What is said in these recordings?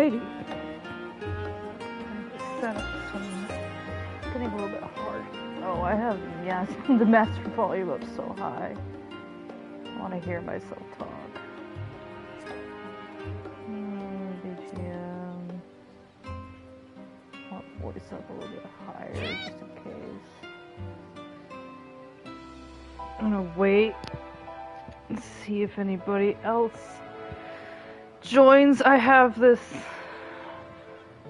lady. Set up some. It's getting a little bit hard. Oh, I have the master volume up so high. I want to hear myself talk. BGM. I want voice up a little bit higher just in case. I'm gonna wait and see if anybody else joins. I have this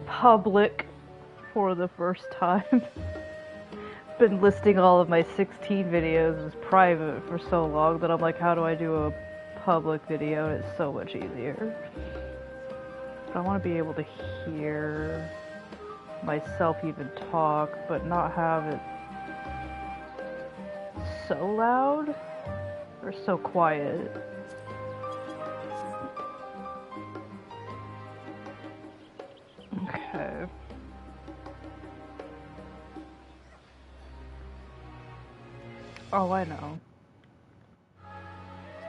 public for the first time. Been listing all of my 16 videos as private for so long that I'm like, how do I do a public video? And it's so much easier. But I want to be able to hear myself even talk, but not have it so loud or so quiet. Okay. Oh, I know.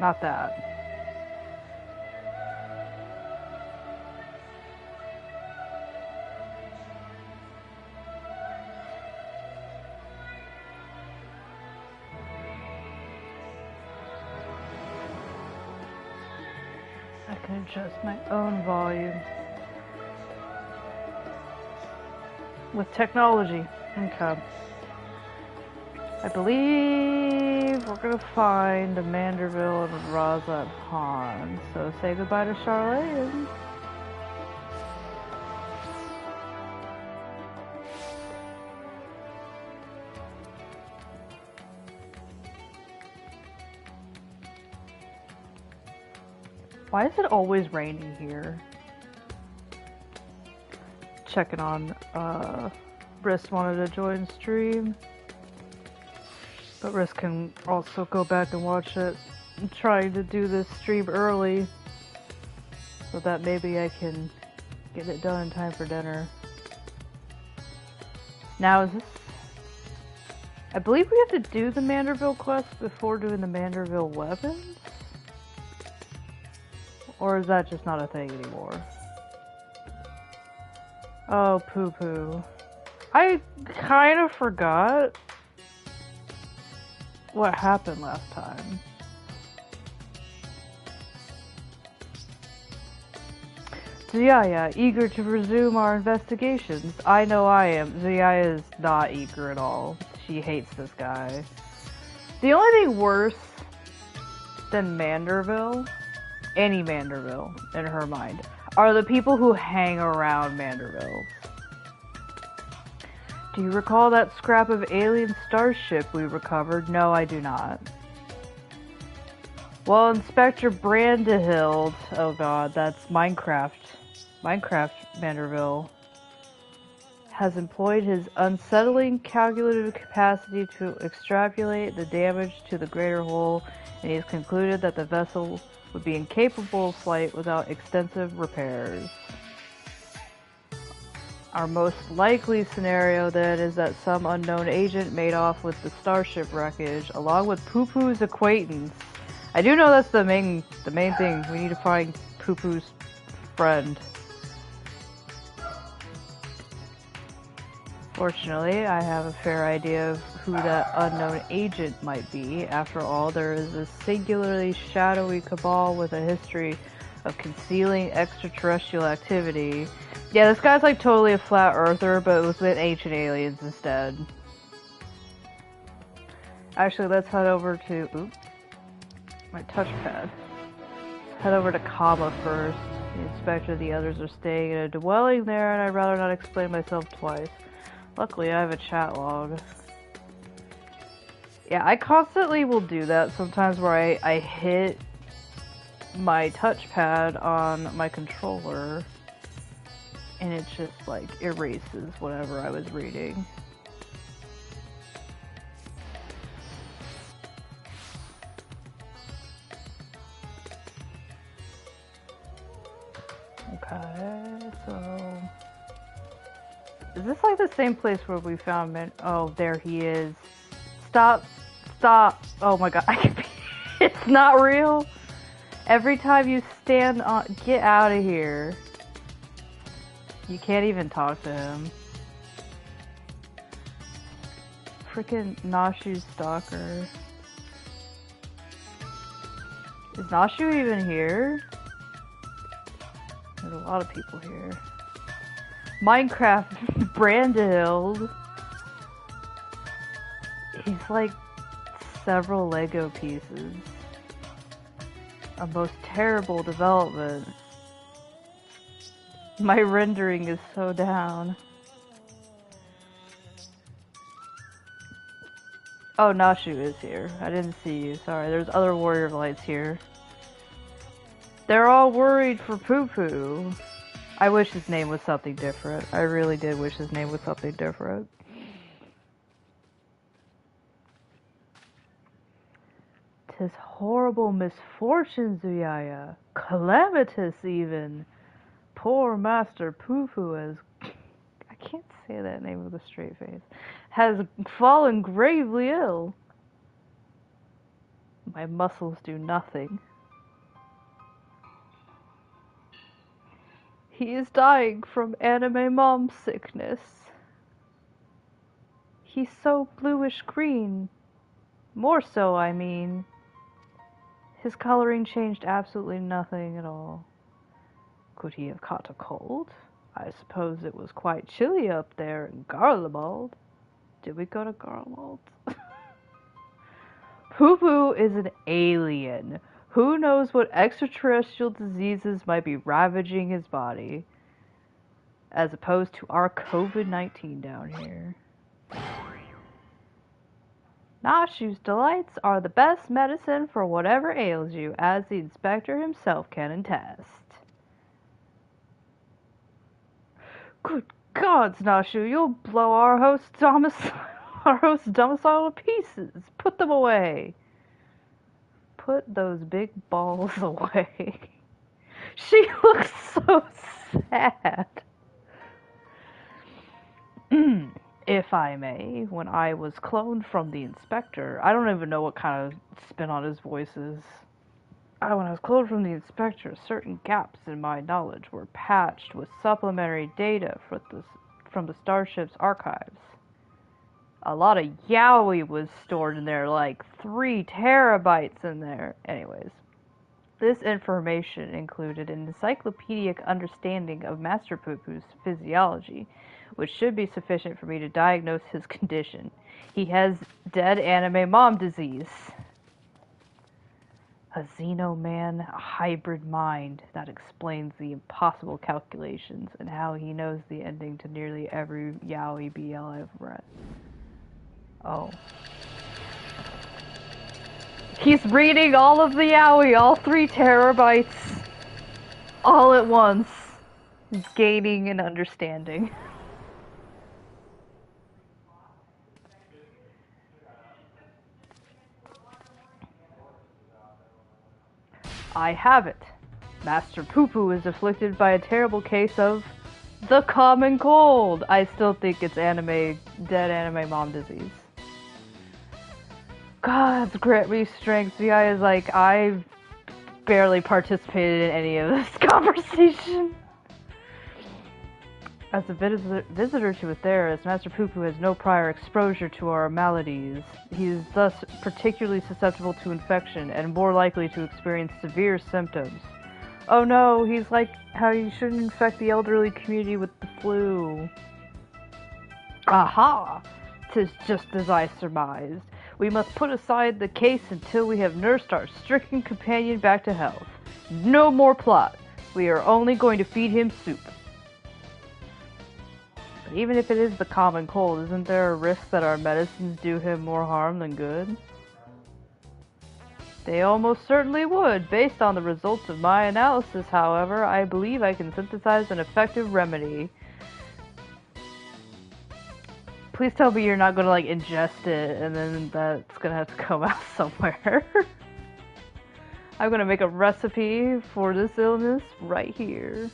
Not that. I can adjust my own volume. With technology. Okay. I believe we're gonna find a Manderville and a Raza Pond. So say goodbye to Charlotte. Why is it always raining here? Checking on Briss wanted to join stream. But Riz can also go back and watch it. I'm trying to do this stream early so that maybe I can get it done in time for dinner. Now is this... I believe we have to do the Manderville quest before doing the Manderville weapons? Or is that just not a thing anymore? Oh, poo-poo. I kind of forgot what happened last time. Zuyaya, eager to resume our investigations. I know I am. Zuyaya is not eager at all. She hates this guy. The only thing worse than Manderville, any Manderville in her mind, are the people who hang around Manderville. Do you recall that scrap of alien starship we recovered? No, I do not. Well, Inspector Brandehild, oh god, that's Minecraft Manderville, has employed his unsettling calculative capacity to extrapolate the damage to the greater whole, and he has concluded that the vessel would be incapable of flight without extensive repairs. Our most likely scenario, then, is that some unknown agent made off with the starship wreckage, along with Poo-Poo's acquaintance. I do know that's the main thing. We need to find Poo-Poo's friend. Fortunately, I have a fair idea of who that unknown agent might be. After all, there is a singularly shadowy cabal with a history of concealing extraterrestrial activity. Yeah, this guy's like totally a flat earther, but with ancient aliens instead. Actually, let's head over to... Oops. My touchpad. Let's head over to Kama first. The inspector and the others are staying in a dwelling there, and I'd rather not explain myself twice. Luckily, I have a chat log. Yeah, I constantly will do that sometimes where I hit my touchpad on my controller and it just like erases whatever I was reading. Okay, so is this like the same place where we found man? Oh, there he is. Stop. Oh my god, I can be it's not real. Every time you stand on, get out of here. You can't even talk to him. Frickin' Nashu's stalker. Is Nashu even here? There's a lot of people here. Minecraft Brandhild. He's like several Lego pieces. A most terrible development. My rendering is so down. Oh, Nashu is here. I didn't see you. Sorry, there's other warrior lights here. They're all worried for Poo Poo. I wish his name was something different. I really did wish his name was something different. 'Tis horrible misfortune, Zuyaya. Calamitous, even. Poor Master Poo Poo has... I can't say that name with a straight face. Has fallen gravely ill. My muscles do nothing. He is dying from anime mom sickness. He's so bluish green. More so, I mean. His coloring changed absolutely nothing at all. Could he have caught a cold? I suppose it was quite chilly up there in Garlemald. Did we go to Garlemald? Poo Poo is an alien. Who knows what extraterrestrial diseases might be ravaging his body, as opposed to our COVID-19 down here. Nashu's delights are the best medicine for whatever ails you, as the inspector himself can attest. Good gods, Nashu, you'll blow our host's domicile to pieces. Put them away. Put those big balls away. She looks so sad. If I may, when I was cloned from the inspector, I don't even know what kind of spin on his voice is. When I was cloned from the inspector, certain gaps in my knowledge were patched with supplementary data from the starship's archives. A lot of yaoi was stored in there, like 3 terabytes in there. Anyways, this information included an encyclopedic understanding of Master Poo Poo's physiology, which should be sufficient for me to diagnose his condition. He has dead anime mom disease. A Xenoman, a hybrid mind. That explains the impossible calculations and how he knows the ending to nearly every yaoi BL I've read. Oh. He's reading all of the yaoi, all 3 terabytes, all at once. He's gaining an understanding. I have it. Master Poo Poo is afflicted by a terrible case of the common cold. I still think it's dead anime mom disease. God's grant me strength. The guy is like, I barely participated in any of this conversation. As a visitor to a therapist, Master Poo Poo has no prior exposure to our maladies. He is thus particularly susceptible to infection and more likely to experience severe symptoms. Oh no, he's like how you shouldn't infect the elderly community with the flu. Aha! 'Tis just as I surmised. We must put aside the case until we have nursed our stricken companion back to health. No more plot. We are only going to feed him soup. But even if it is the common cold, isn't there a risk that our medicines do him more harm than good? They almost certainly would. Based on the results of my analysis, however, I believe I can synthesize an effective remedy. Please tell me you're not going to, like, ingest it, and then that's going to have to come out somewhere. I'm going to make a recipe for this illness right here.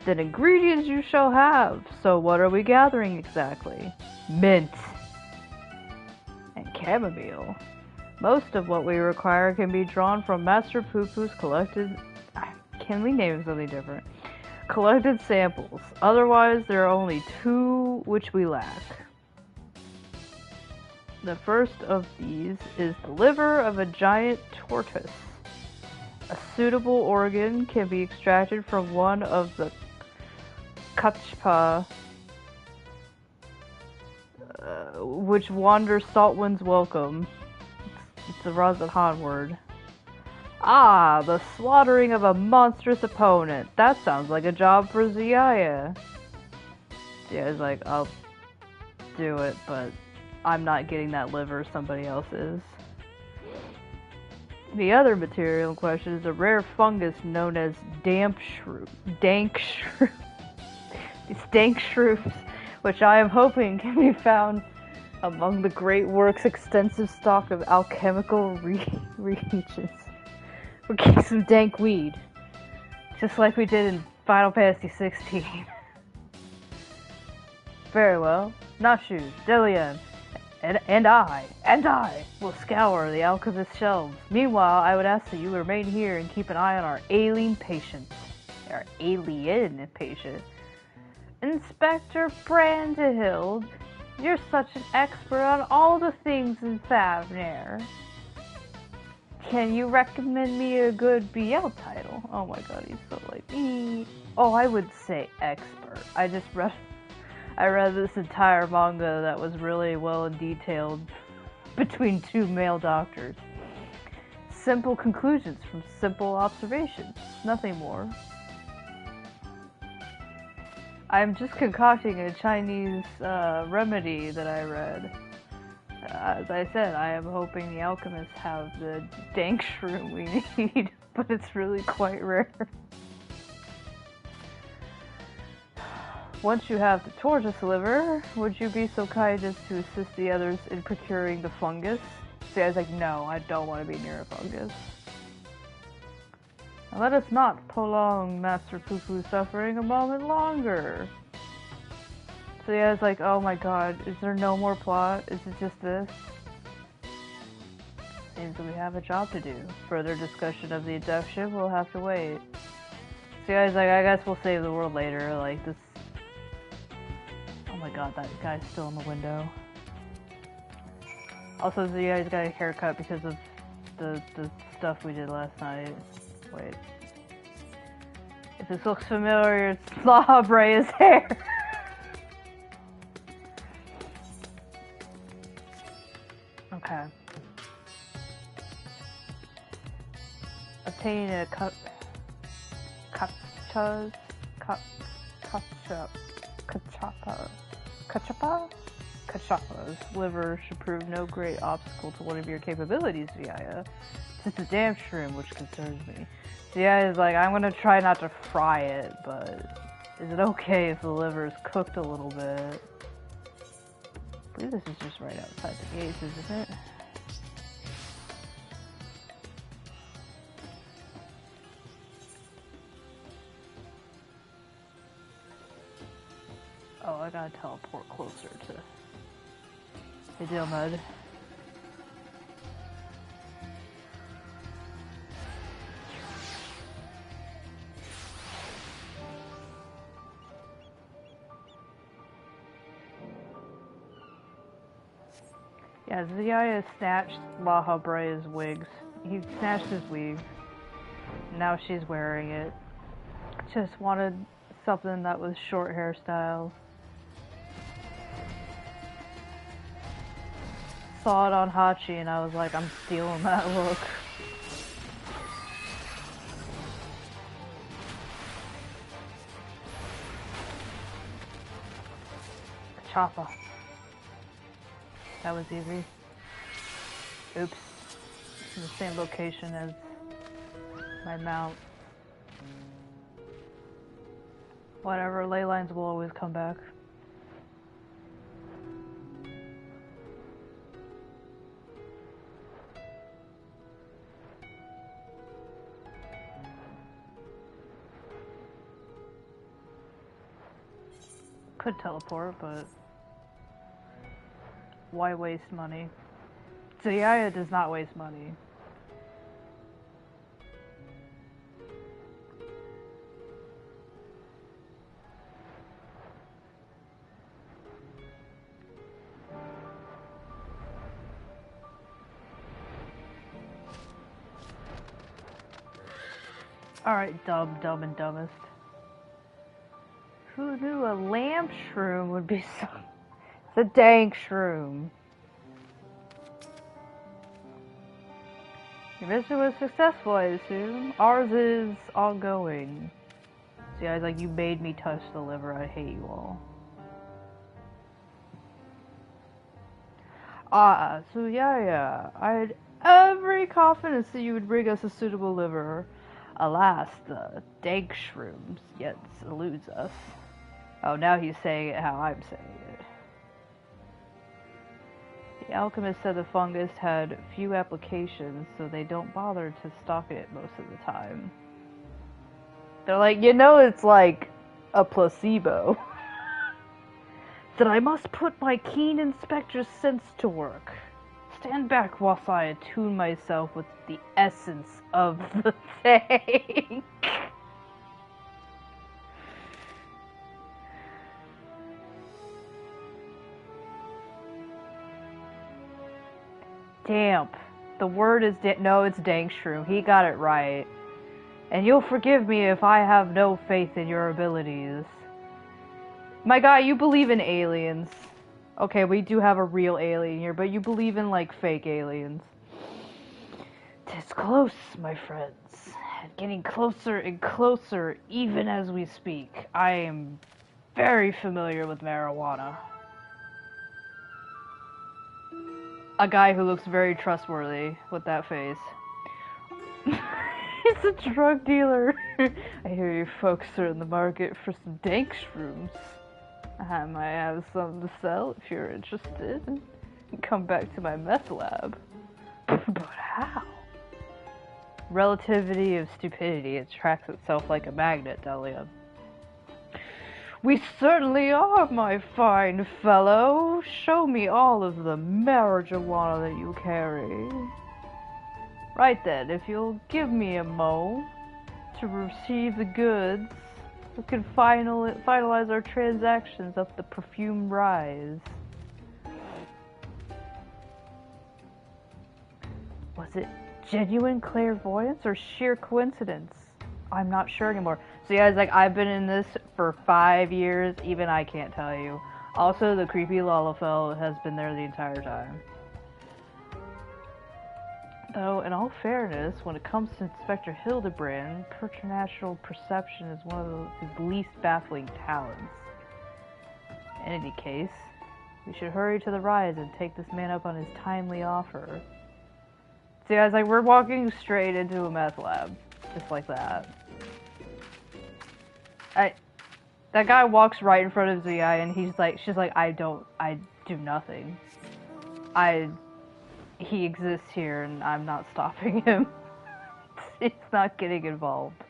Then ingredients you shall have. So what are we gathering exactly? Mint. And chamomile. Most of what we require can be drawn from Master Poo Poo's collected... Can we name it something different? collected samples. Otherwise, there are only 2 which we lack. The first of these is the liver of a giant tortoise. A suitable organ can be extracted from one of the kachpa, which wander salt winds welcome. It's a Razathan word. Ah, the slaughtering of a monstrous opponent. That sounds like a job for Zuyaya. Zuyaya's like, I'll do it, but I'm not getting that liver, somebody else is. The other material in question is a rare fungus known as dank shrooms, which I am hoping can be found among the Great Works' extensive stock of alchemical reagents. We're getting some dank weed, just like we did in Final Fantasy 16. Very well. Nashu, Delian, and I will scour the alchemist's shelves. Meanwhile, I would ask that you remain here and keep an eye on our alien patient. Inspector Brandehild, you're such an expert on all the things in Favner. Can you recommend me a good BL title? Oh my god, he's so like me. Oh, I would say expert. I read this entire manga that was really well and detailed between 2 male doctors. Simple conclusions from simple observations. Nothing more. I'm just concocting a Chinese remedy that I read. As I said, I am hoping the alchemists have the dank shroom we need, but it's really quite rare. Once you have the tortoise liver, would you be so kind as to assist the others in procuring the fungus? See, I was like, no, I don't want to be near a fungus. Now let us not prolong Master Poo-Poo's suffering a moment longer. So yeah, I was like, oh my god, is there no more plot? Is it just this? Seems that we have a job to do. Further discussion of the abduction will have to wait. So yeah, I was like, I guess we'll save the world later, like this. Oh my god, that guy's still in the window. Also, the guy's got a haircut because of the stuff we did last night. Wait. If this looks familiar, it's La Habrea's hair! Okay. Obtaining a Kachapa's liver should prove no great obstacle to one of your capabilities, Zuyaya. It's the damn shroom which concerns me. Zuyaya is like, I'm gonna try not to fry it, but is it okay if the liver is cooked a little bit? I believe this is just right outside the gates, isn't it? Oh, I gotta teleport closer to the deal mud. Yeah, Zuyaya snatched La Habrea's wigs. He snatched his wig. Now she's wearing it. Just wanted something that was short hairstyle. Saw it on Hachi and I was like, I'm stealing that look. Choppa. That was easy. Oops. It's in the same location as my mount. Whatever, ley lines will always come back. Could teleport, but why waste money? Zuyaya does not waste money. Alright, dumb and dumbest. Who knew a lamp shroom would be so... It's a dank shroom. Your mission was successful, I assume. Ours is ongoing. See, I was like, you made me touch the liver. I hate you all. Ah, Zuyaya, I had every confidence that you would bring us a suitable liver. Alas, the dank shrooms yet eludes us. Oh, now he's saying it how I'm saying it. The alchemist said the fungus had few applications, so they don't bother to stock it most of the time. They're like, you know, it's like a placebo. That I must put my keen inspector's sense to work. Stand back whilst I attune myself with the essence of the thing. Damp. The word is no, it's dank shroom. He got it right. And you'll forgive me if I have no faith in your abilities. My guy, you believe in aliens. Okay, we do have a real alien here, but you believe in, like, fake aliens. 'Tis close, my friends. And getting closer and closer even as we speak. I am very familiar with marijuana. A guy who looks very trustworthy with that face. He's a drug dealer. I hear you folks are in the market for some dank shrooms. I might have something to sell if you're interested. Come back to my meth lab. But how? Relativity of stupidity attracts itself like a magnet, Delia. We certainly are, my fine fellow. Show me all of the marijuana that you carry. Right then, if you'll give me a mo to receive the goods, we can finalize our transactions up the perfume rise. Was it genuine clairvoyance or sheer coincidence? I'm not sure anymore. So yeah, it's like, I've been in this for 5 years, even I can't tell you. Also, the creepy Lalafell has been there the entire time. Though, in all fairness, when it comes to Inspector Hildebrand, preternatural perception is one of his least baffling talents. In any case, we should hurry to the rise and take this man up on his timely offer. See, I was like, we're walking straight into a meth lab. Just like that. That guy walks right in front of Zuyaya and she's like, I do nothing. He exists here and I'm not stopping him. He's not getting involved.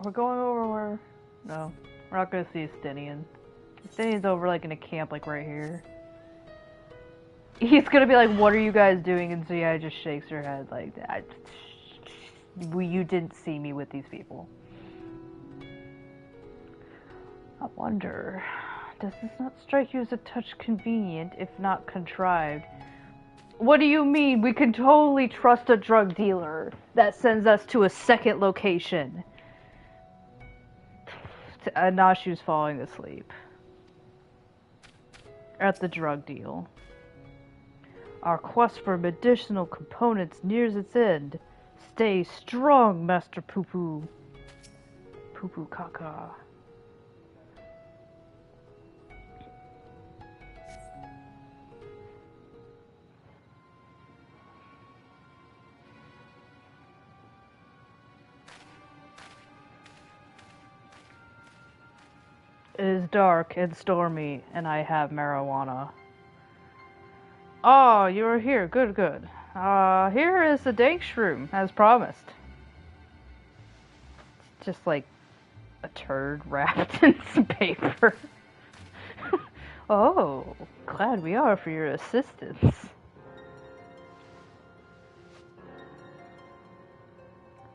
We're going over where... No, we're not gonna see Estinian. Estinian's over like in a camp like right here. He's gonna be like, what are you guys doing? And Zuyaya just shakes her head like, you didn't see me with these people. I wonder, does this not strike you as a touch convenient, if not contrived? What do you mean? We can totally trust a drug dealer that sends us to a second location. Nashu's falling asleep. At the drug deal. Our quest for medicinal components nears its end. Stay strong, Master Poo-Poo. Poo-Poo Caca. It is dark and stormy, and I have marijuana. Oh, you are here. Good, good. Here is the dank shroom, as promised. It's just like a turd wrapped in some paper. Oh, glad we are for your assistance.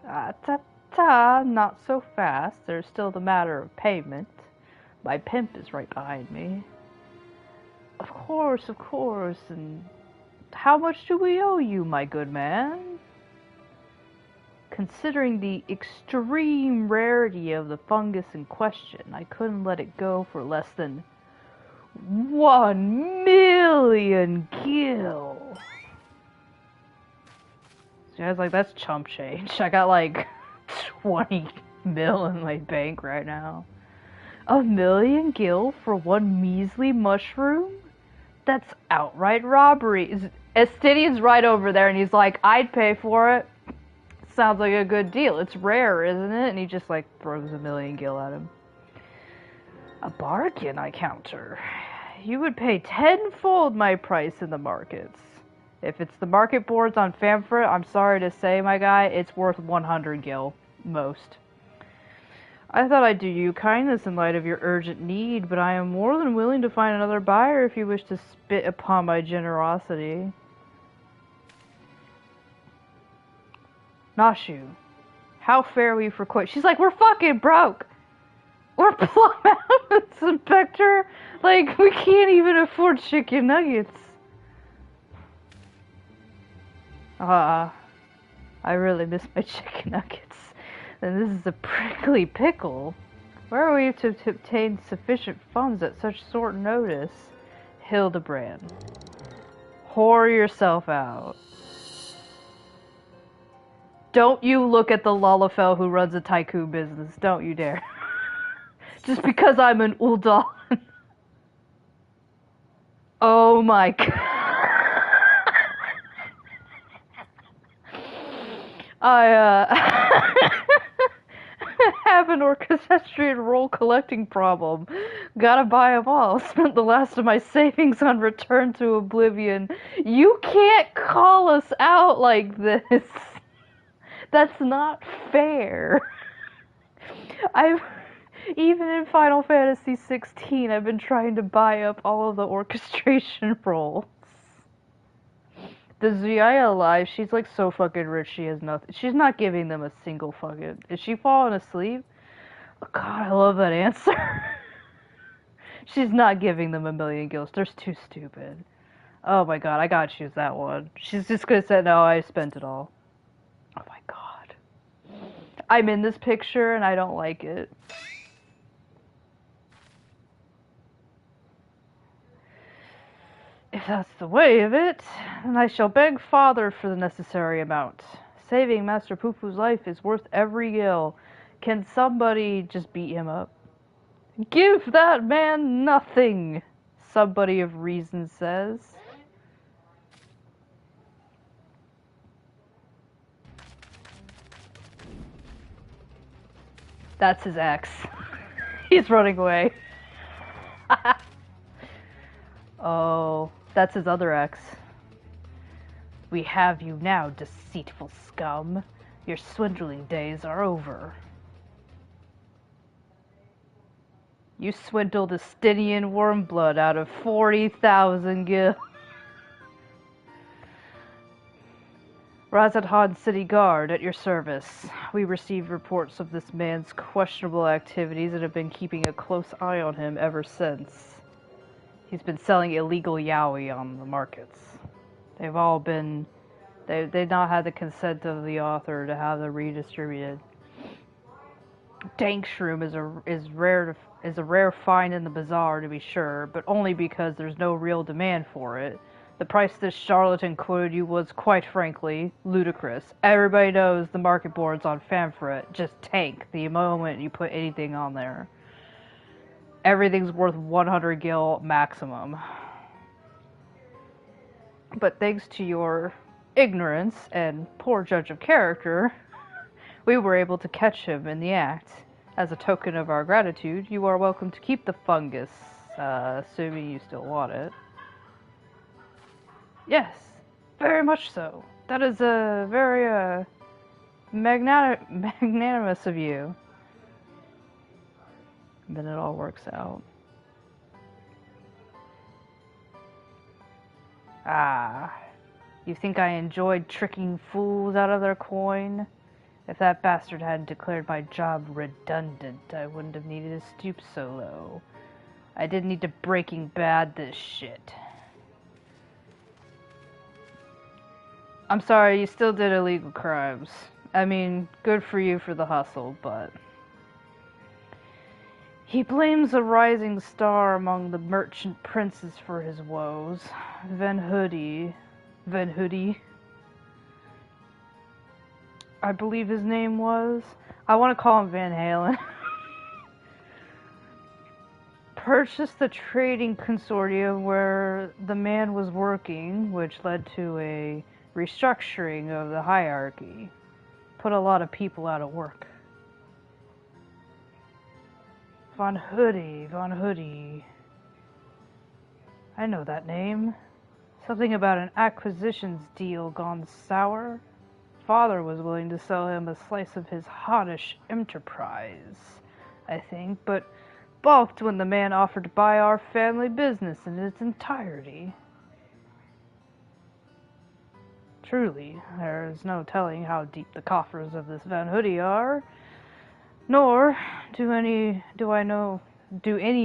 Ta-ta, not so fast. There's still the matter of payment. My pimp is right behind me. Of course, and How much do we owe you, my good man? Considering the extreme rarity of the fungus in question, I couldn't let it go for less than 1,000,000 gil. So I was like, that's chump change. I got like 20 mil in my bank right now. 1,000,000 gil for one measly mushroom? That's outright robbery. Estidian's right over there, and he's like, I'd pay for it. Sounds like a good deal. It's rare, isn't it? And he just like throws 1,000,000 gil at him. A bargain, I counter. You would pay tenfold my price in the markets. If it's the market boards on Famfrit, I'm sorry to say, my guy, it's worth 100 gil. Most. I thought I'd do you kindness in light of your urgent need, but I am more than willing to find another buyer if you wish to spit upon my generosity. Nashu, how fare we for quit? She's like, we're fucking broke. We're plumb out, Inspector. Like, we can't even afford chicken nuggets. I really miss my chicken nuggets. And this is a prickly pickle. Where are we to obtain sufficient funds at such short notice? Hildebrand. Whore yourself out. Don't you look at the Lalafell who runs a tycoon business. Don't you dare. Just because I'm an Uldan. Oh my god. I have an orchestrated role collecting problem. Gotta buy them all. Spent the last of my savings on Return to Oblivion. You can't call us out like this. That's not fair. Even in Final Fantasy 16, I've been trying to buy up all of the orchestration roles. The Zuyaya live, she's like so fucking rich, she has nothing. She's not giving them a single fucking... Is she falling asleep? Oh god, I love that answer. She's not giving them 1,000,000 gils. They're too stupid. Oh my god, I gotta choose that one. She's just gonna say, no, I spent it all. Oh my god. I'm in this picture and I don't like it. If that's the way of it, then I shall beg father for the necessary amount. Saving Master Pufu's life is worth every gil. Can somebody just beat him up? Give that man nothing, somebody of reason says. That's his ex. He's running away. Oh, that's his other ex. We have you now, deceitful scum. Your swindling days are over. You swindled Estidian Wormblood out of 40,000 gil. Razadhan City Guard, at your service. We received reports of this man's questionable activities and have been keeping a close eye on him ever since. He's been selling illegal yaoi on the markets. They've all been... They've not had the consent of the author to have them redistributed. Dank shroom is a rare find in the bazaar, to be sure, but only because there's no real demand for it. The price this charlatan quoted you was, quite frankly, ludicrous. Everybody knows the market boards on Famfrit just tank the moment you put anything on there. Everything's worth 100 gil maximum. But thanks to your ignorance and poor judge of character, we were able to catch him in the act. As a token of our gratitude, you are welcome to keep the fungus, assuming you still want it. Yes, very much so. That is a very, magnanimous of you. And then it all works out. Ah, you think I enjoyed tricking fools out of their coin? If that bastard hadn't declared my job redundant, I wouldn't have needed to stoop so low. I didn't need to Breaking Bad this shit. I'm sorry, you still did illegal crimes. I mean, good for you for the hustle, but... He blames a rising star among the merchant princes for his woes. Van Hoodie, I believe his name was. I want to call him Van Halen. Purchased the trading consortium where the man was working, which led to a restructuring of the hierarchy. Put a lot of people out of work. Von Hoodie. I know that name. Something about an acquisitions deal gone sour. Father was willing to sell him a slice of his hottish enterprise, I think, but balked when the man offered to buy our family business in its entirety. Truly, there is no telling how deep the coffers of this Van Hoodie are, nor do any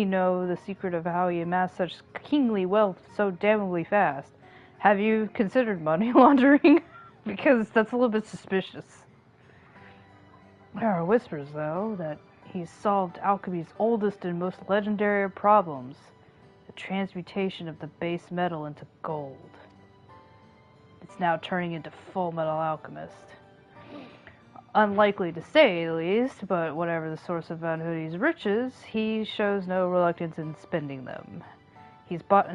know the secret of how he amassed such kingly wealth so damnably fast. Have you considered money laundering? Because that's a little bit suspicious. There are whispers, though, that he's solved alchemy's oldest and most legendary problems, the transmutation of the base metal into gold. It's now turning into Full Metal Alchemist. Unlikely to say the least, but whatever the source of Van Hoodie's riches, he shows no reluctance in spending them. He's bought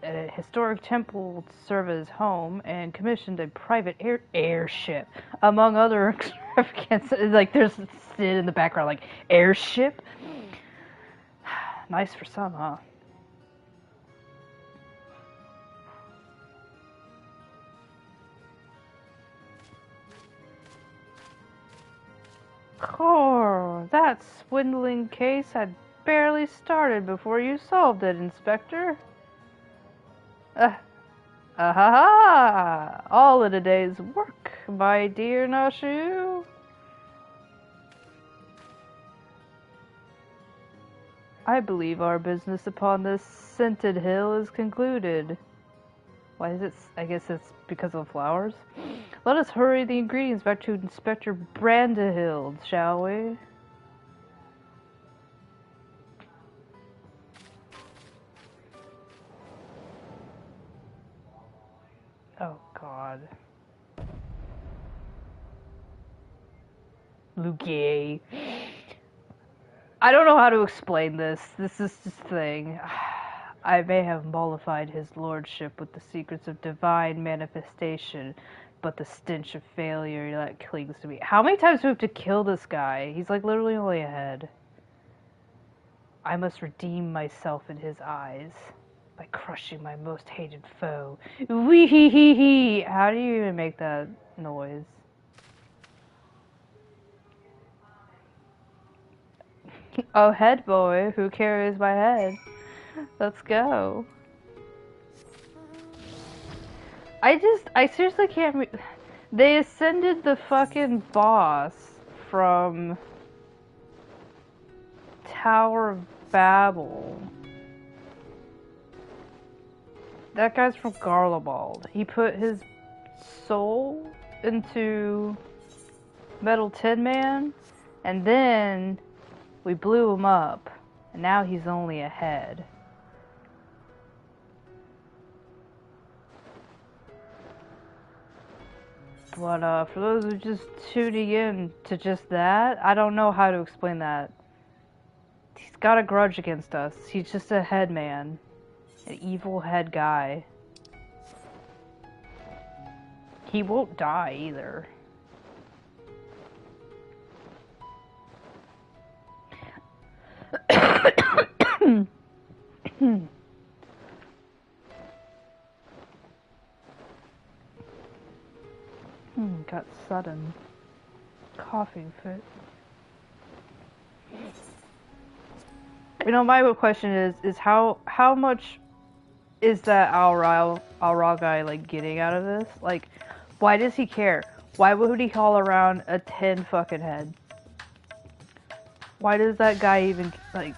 a historic temple to serve as home and commissioned a private airship, among other extravagances. Like, there's Sid in the background, like, airship? Nice for some, huh? Oh, that swindling case had barely started before you solved it, Inspector. Ha! All in a day's work, my dear Nashu. I believe our business upon this scented hill is concluded. Why is it? I guess it's because of flowers. Let us hurry the ingredients back to Inspector Brandahild, shall we? Oh, God. Lugier. I don't know how to explain this. This is this thing. I may have mollified his lordship with the secrets of divine manifestation, but the stench of failure that clings to me. How many times do we have to kill this guy? He's like literally only a head. I must redeem myself in his eyes by crushing my most hated foe. Wee hee hee hee! How do you even make that noise? Oh, head boy, who carries my head? Let's go. I seriously can't they ascended the fucking boss from Tower of Babel. That guy's from Garlemald. He put his soul into Metal Tin Man, and then we blew him up, and now he's only a head. But for those who are just tuning in to just that, I don't know how to explain that. He's got a grudge against us. He's just a head man. An evil head guy. He won't die either. Got sudden coughing fit. You know, my question is how much is that Al Ra guy like getting out of this? Like, why does he care? Why would he haul around a 10 fucking head? Why does that guy even like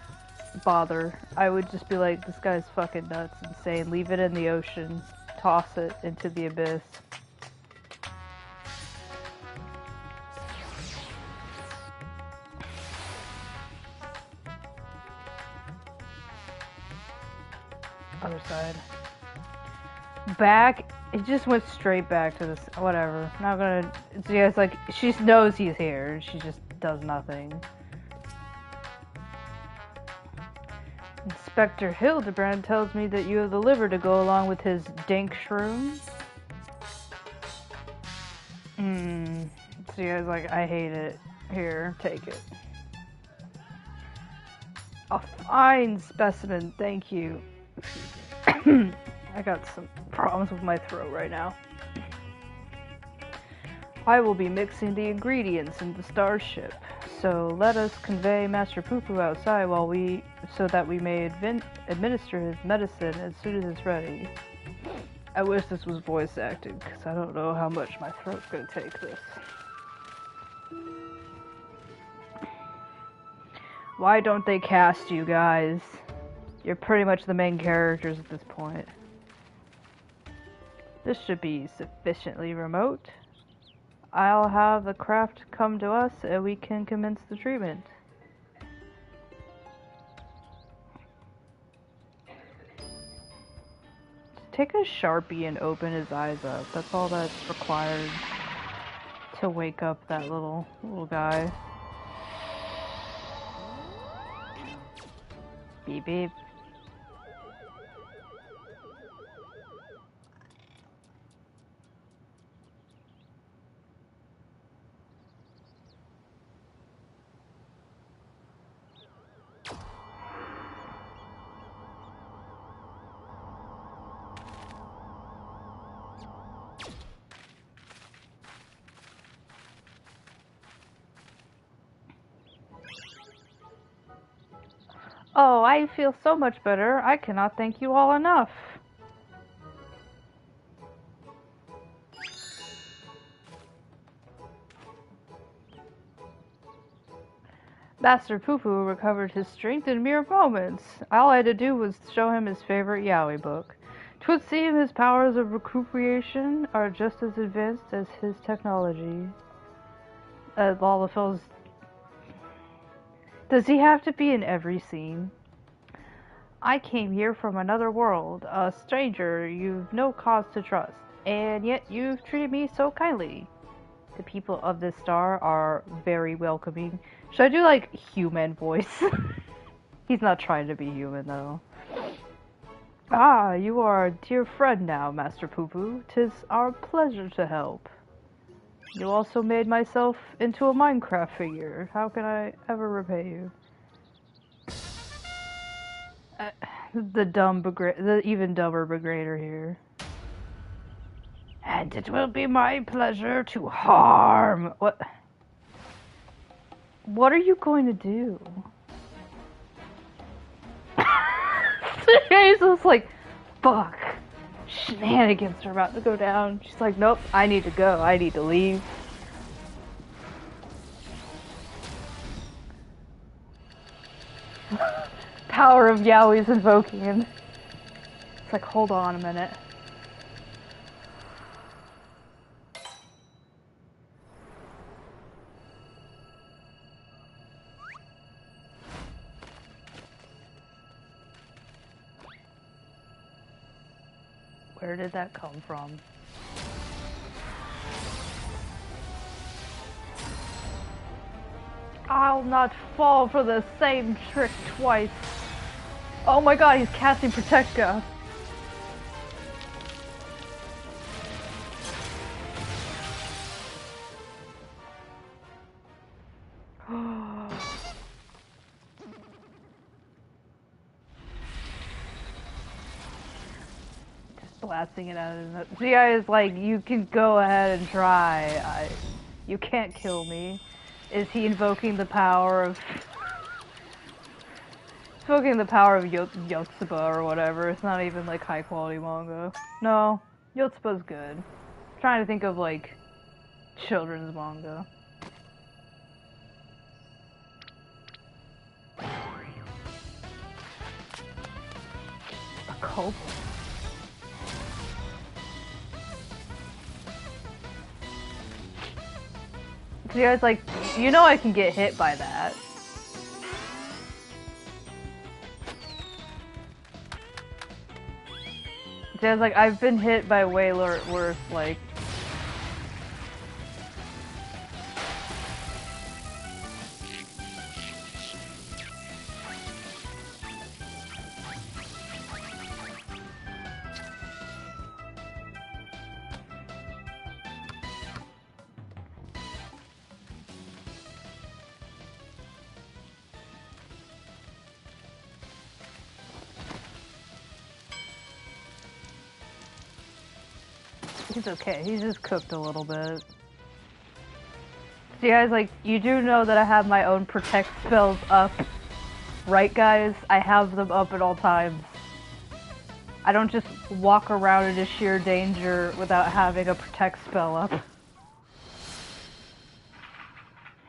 bother? I would just be like, this guy's fucking nuts, insane. Leave it in the ocean, toss it into the abyss. Other side. Back. It just went straight back to this. Whatever. Not gonna. Yeah, it's like she knows he's here. She just does nothing. Inspector Hildebrand tells me that you have the liver to go along with his dank shrooms. So yeah, it's like, I hate it. Here, take it. A fine specimen, thank you. I got some problems with my throat right now. I will be mixing the ingredients in the starship. So let us convey Master Poo-Poo outside so that we may administer his medicine as soon as it's ready. I wish this was voice acted, because I don't know how much my throat's going to take this. Why don't they cast you guys? You're pretty much the main characters at this point. This should be sufficiently remote. I'll have the craft come to us and we can commence the treatment. Just take a Sharpie and open his eyes up. That's all that's required to wake up that little guy. Beep beep. Oh, I feel so much better. I cannot thank you all enough. Master Poo-Poo recovered his strength in mere moments. All I had to do was show him his favorite yaoi book. 'Twould seem his powers of recuperation are just as advanced as his technology. Lalafell's... Does he have to be in every scene? I came here from another world, a stranger you've no cause to trust, and yet you've treated me so kindly. The people of this star are very welcoming. Should I do, like, human voice? He's not trying to be human, though. Ah, you are a dear friend now, Master Poo-Poo. 'Tis our pleasure to help. You also made myself into a Minecraft figure. How can I ever repay you? The even dumber Begrader here. And it will be my pleasure to harm. What are you going to do? He's just like, fuck. Shenanigans are about to go down. She's like, nope, I need to go. I need to leave. Power of Yaoi's invoking him. It's like, hold on a minute. Where did that come from? I'll not fall for the same trick twice. Oh my god, he's casting Protecta. Blasting it out of the... Zuyaya is like, you can go ahead and try. You can't kill me. Is he invoking the power of... Invoking the power of Yotsuba or whatever. It's not even like high quality manga. No, Yotsuba's good. I'm trying to think of like children's manga. A cult? So yeah, it's like, you know I can get hit by that. Dan's like, I've been hit by way worse, like... He's okay. He's just cooked a little bit. So you guys, like, you do know that I have my own protect spells up. Right, guys? I have them up at all times. I don't just walk around into sheer danger without having a protect spell up.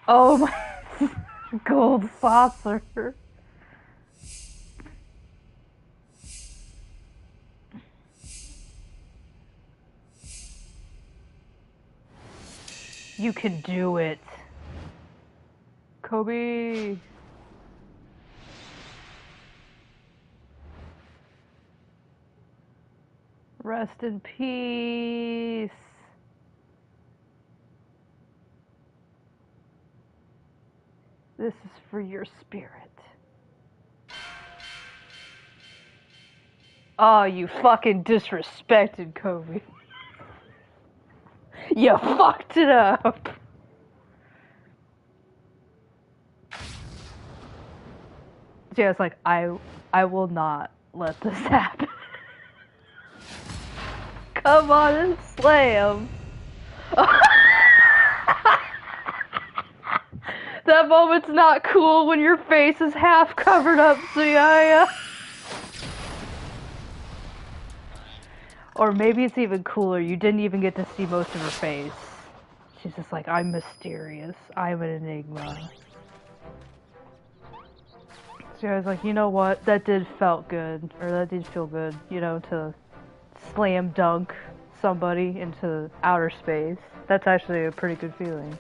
Oh my... Gold saucer. You can do it. Kobe. Rest in peace. This is for your spirit. Oh, you fucking disrespected Kobe. You fucked it up. So yeah, it's like, I will not let this happen. Come on and slay him. That moment's not cool when your face is half covered up, Zuyaya. Or maybe it's even cooler, you didn't even get to see most of her face. She's just like, I'm mysterious. I'm an enigma. So I was like, you know what? That did feel good. You know, to slam dunk somebody into outer space. That's actually a pretty good feeling.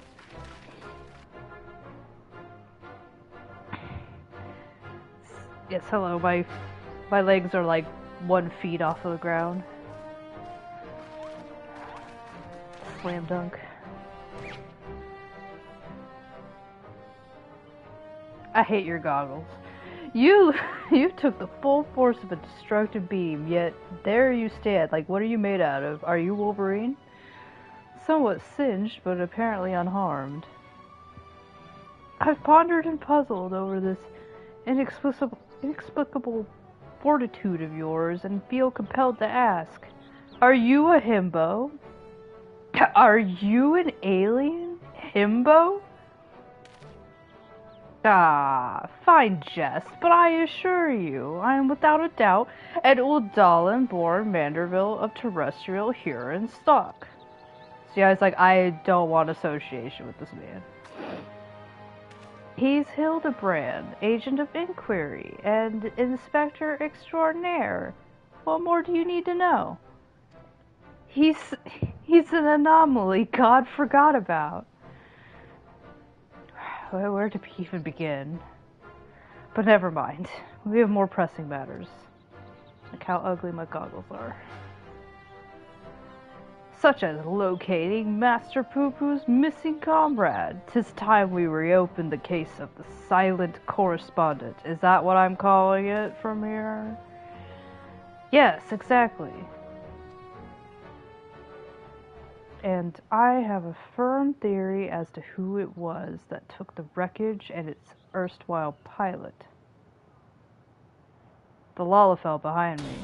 Yes, hello. My legs are like 1 feet off of the ground. Slam dunk. I hate your goggles. You took the full force of a destructive beam, yet there you stand. Like, what are you made out of? Are you Wolverine? Somewhat singed, but apparently unharmed. I've pondered and puzzled over this inexplicable fortitude of yours and feel compelled to ask, are you a himbo? Are you an alien? Himbo? Ah, fine jest, but I assure you, I am without a doubt an Udallan-born Manderville of terrestrial Huron stock. See, I was like, I don't want association with this man. He's Hildebrand, agent of inquiry, and inspector extraordinaire. What more do you need to know? He's an anomaly God forgot about. Where to even begin? But never mind. We have more pressing matters. Like how ugly my goggles are. Such as locating Master Poo-Poo's missing comrade. 'Tis time we reopen the case of the silent correspondent. Is that what I'm calling it from here? Yes, exactly. And I have a firm theory as to who it was that took the wreckage and its erstwhile pilot. The Lalafell behind me.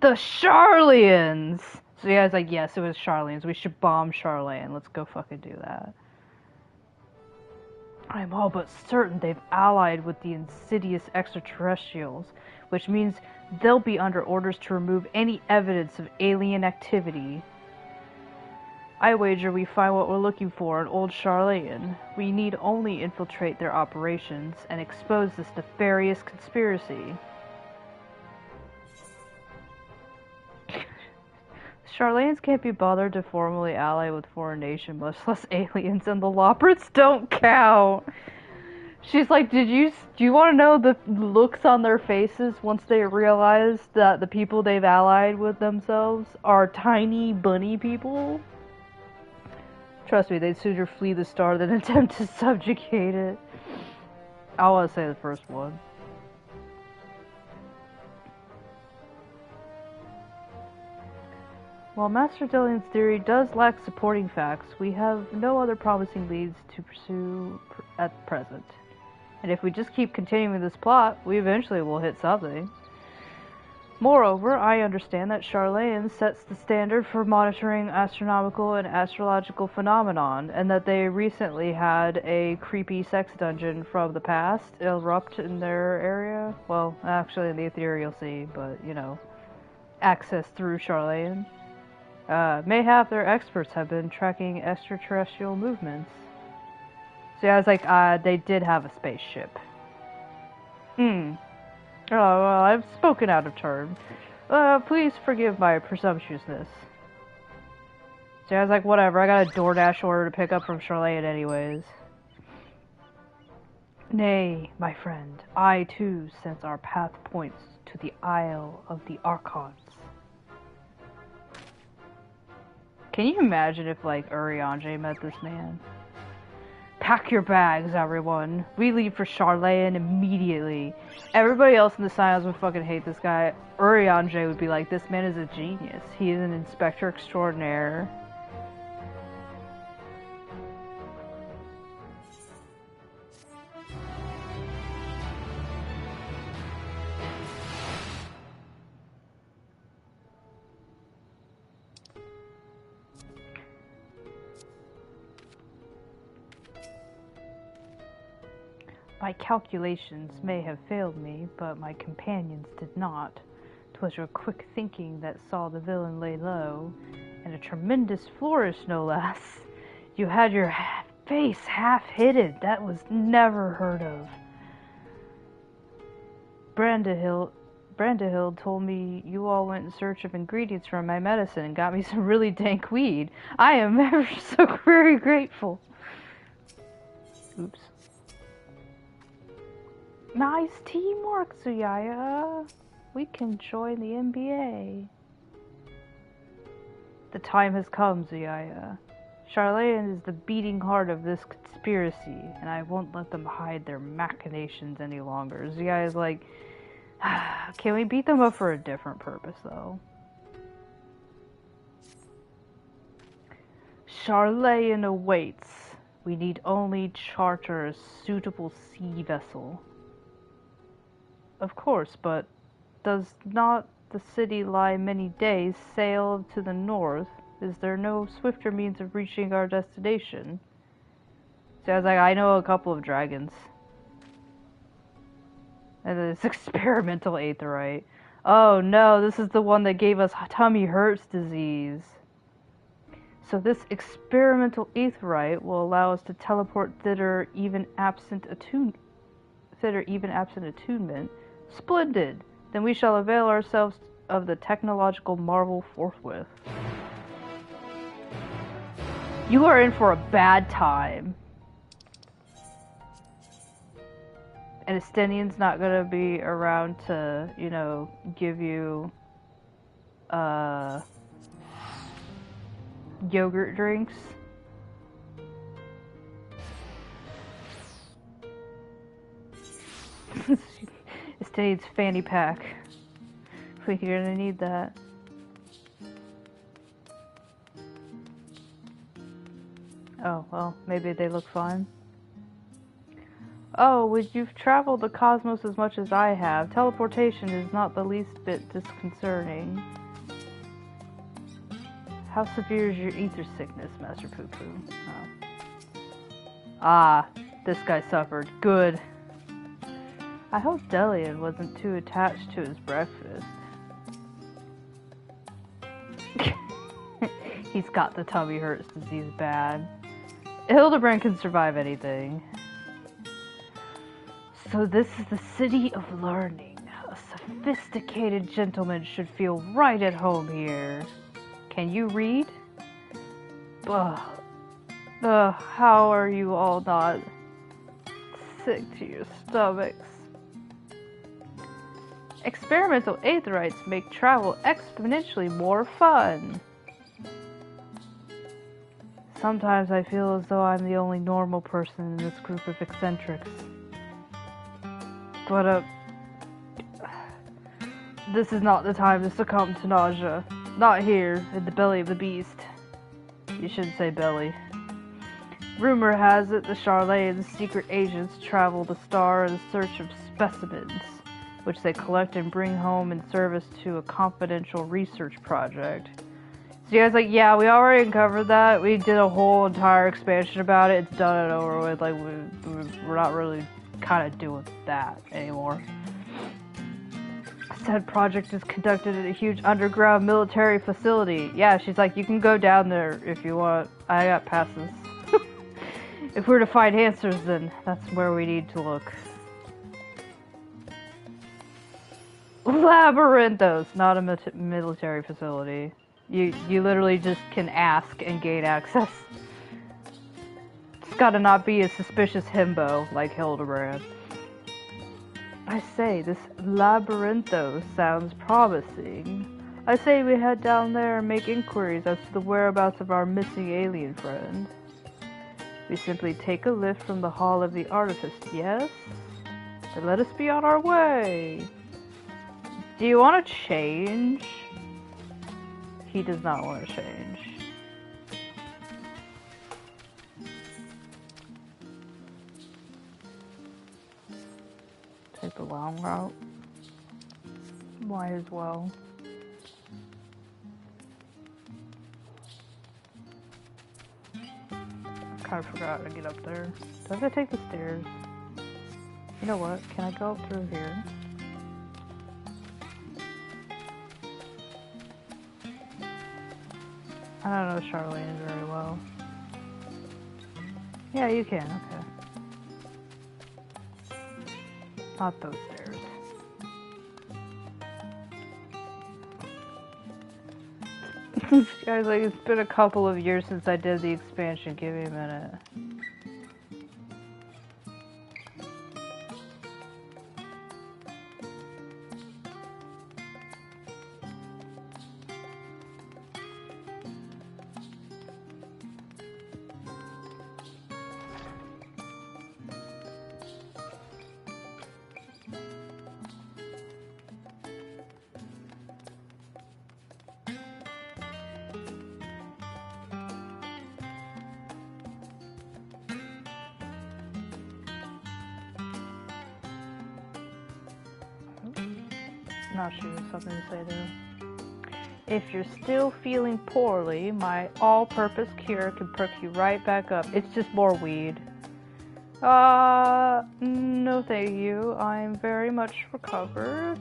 The Charlians! So yeah, I was like, yes, it was Charlians. We should bomb Charlane. Let's go fucking do that. I'm all but certain they've allied with the insidious extraterrestrials, which means they'll be under orders to remove any evidence of alien activity. I wager we find what we're looking for in old Charlane. We need only infiltrate their operations and expose this nefarious conspiracy. Charlanes can't be bothered to formally ally with foreign nation, much less aliens, and the Loprits don't count. She's like, do you want to know the looks on their faces once they realize that the people they've allied with themselves are tiny bunny people? Trust me, they'd sooner flee the star than attempt to subjugate it. I want to say the first one. While Master Dillion's theory does lack supporting facts, we have no other promising leads to pursue at present. And if we just keep continuing this plot, we eventually will hit something. Moreover, I understand that Charlayan sets the standard for monitoring astronomical and astrological phenomenon, and that they recently had a creepy sex dungeon from the past erupt in their area. Well, actually in the ethereal sea, but, you know, access through Charlayan. Mayhap their experts have been tracking extraterrestrial movements. So yeah, I was like, they did have a spaceship. Oh, well, I've spoken out of turn. Please forgive my presumptuousness. So I was like, whatever, I got a DoorDash order to pick up from Charlayan anyways. Nay, my friend, I too sense our path points to the Isle of the Archons. Can you imagine if, like, Urianger met this man? Pack your bags, everyone. We leave for Charlayan immediately. Everybody else in the Scions would fucking hate this guy. Urianger would be like, this man is a genius. He is an inspector extraordinaire. My calculations may have failed me, but my companions did not. 'Twas your quick thinking that saw the villain lay low, and a tremendous flourish, no less. You had your face half hidden. That was never heard of. Brandahild told me you all went in search of ingredients for my medicine and got me some really dank weed. I am ever so very grateful. Oops. Nice teamwork, Zuyaya. We can join the NBA. The time has come, Zuyaya. Charlayan is the beating heart of this conspiracy, and I won't let them hide their machinations any longer. Zuyaya's like, can we beat them up for a different purpose, though? Charlayan awaits. We need only charter a suitable sea vessel. Of course, but does not the city lie many days sail to the north? Is there no swifter means of reaching our destination? So I was like, I know a couple of dragons. And this experimental aetherite. Oh no, this is the one that gave us tummy hurts disease. So this experimental aetherite will allow us to teleport thither even absent attunement. Splendid! Then we shall avail ourselves of the technological marvel forthwith. You are in for a bad time. And Estinian's not gonna be around to, you know, give you, yogurt drinks. Estinian's fanny pack. We're gonna need that. Oh, well, maybe they look fine. Oh, would you've traveled the cosmos as much as I have. Teleportation is not the least bit disconcerting. How severe is your ether sickness, Master Poo Poo? Oh. Ah, this guy suffered. Good. I hope Delian wasn't too attached to his breakfast. He's got the tummy hurts disease bad. Hildebrand can survive anything. So this is the city of learning. A sophisticated gentleman should feel right at home here. Can you read? How are you all not sick to your stomachs. Experimental aetherites make travel exponentially more fun. Sometimes I feel as though I'm the only normal person in this group of eccentrics. But, this is not the time to succumb to nausea. Not here, in the belly of the beast. You shouldn't say belly. Rumor has it the Charlayan's secret agents travel the star in search of specimens, which they collect and bring home in service to a confidential research project. So you guys like, yeah, we already uncovered that. We did a whole entire expansion about it. It's done and over with. Like, we're not really kind of doing that anymore. Said project is conducted at a huge underground military facility. Yeah, she's like, you can go down there if you want. I got passes. If we're to find answers, then that's where we need to look. Labyrinthos, not a military facility. You literally just can ask and gain access. It's gotta not be a suspicious himbo like Hildebrand. I say, this Labyrinthos sounds promising. I say we head down there and make inquiries as to the whereabouts of our missing alien friend. We simply take a lift from the Hall of the Artifice, yes? Then let us be on our way. Do you want to change? He does not want to change. Take the long route. Might as well. Kind of forgot to get up there. Does I take the stairs? You know what? Can I go up through here? I don't know Charlene very well. Yeah, you can. Okay. Not those stairs. Guys, like, it's been a couple of years since I did the expansion. Give me a minute. Not sure, something to say there. If you're still feeling poorly, my all-purpose cure can perk you right back up. It's just more weed. No thank you. I'm very much recovered.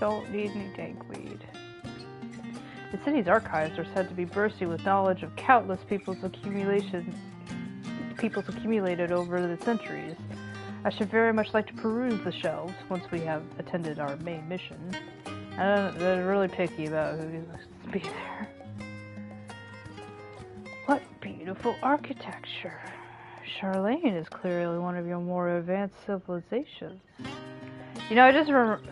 Don't need any dank weed. The city's archives are said to be bursting with knowledge of countless peoples accumulated over the centuries. I should very much like to peruse the shelves once we have attended our main mission. They're really picky about who's to be there. What beautiful architecture. Charlene is clearly one of your more advanced civilizations. You know, I just remember...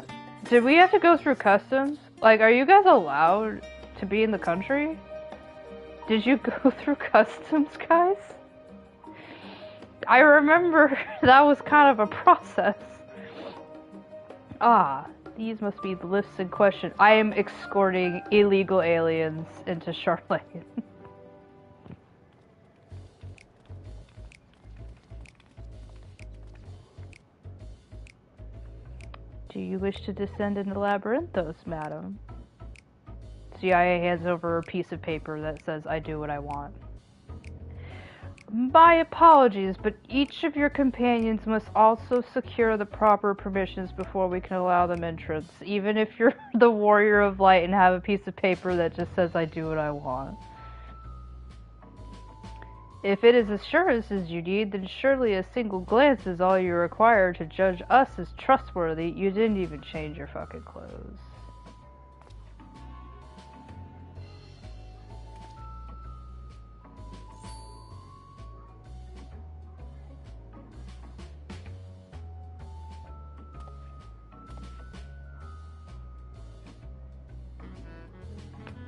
Did we have to go through customs? Like, are you guys allowed to be in the country? Did you go through customs, guys? I remember that was kind of a process. Ah, these must be the lifts in question. I am escorting illegal aliens into Charlotte. Do you wish to descend into Labyrinthos, madam? Zuyaya hands over a piece of paper that says, I do what I want. My apologies, but each of your companions must also secure the proper permissions before we can allow them entrance, even if you're the warrior of light and have a piece of paper that just says, I do what I want. If it is assurances you need, then surely a single glance is all you require to judge us as trustworthy. You didn't even change your fucking clothes.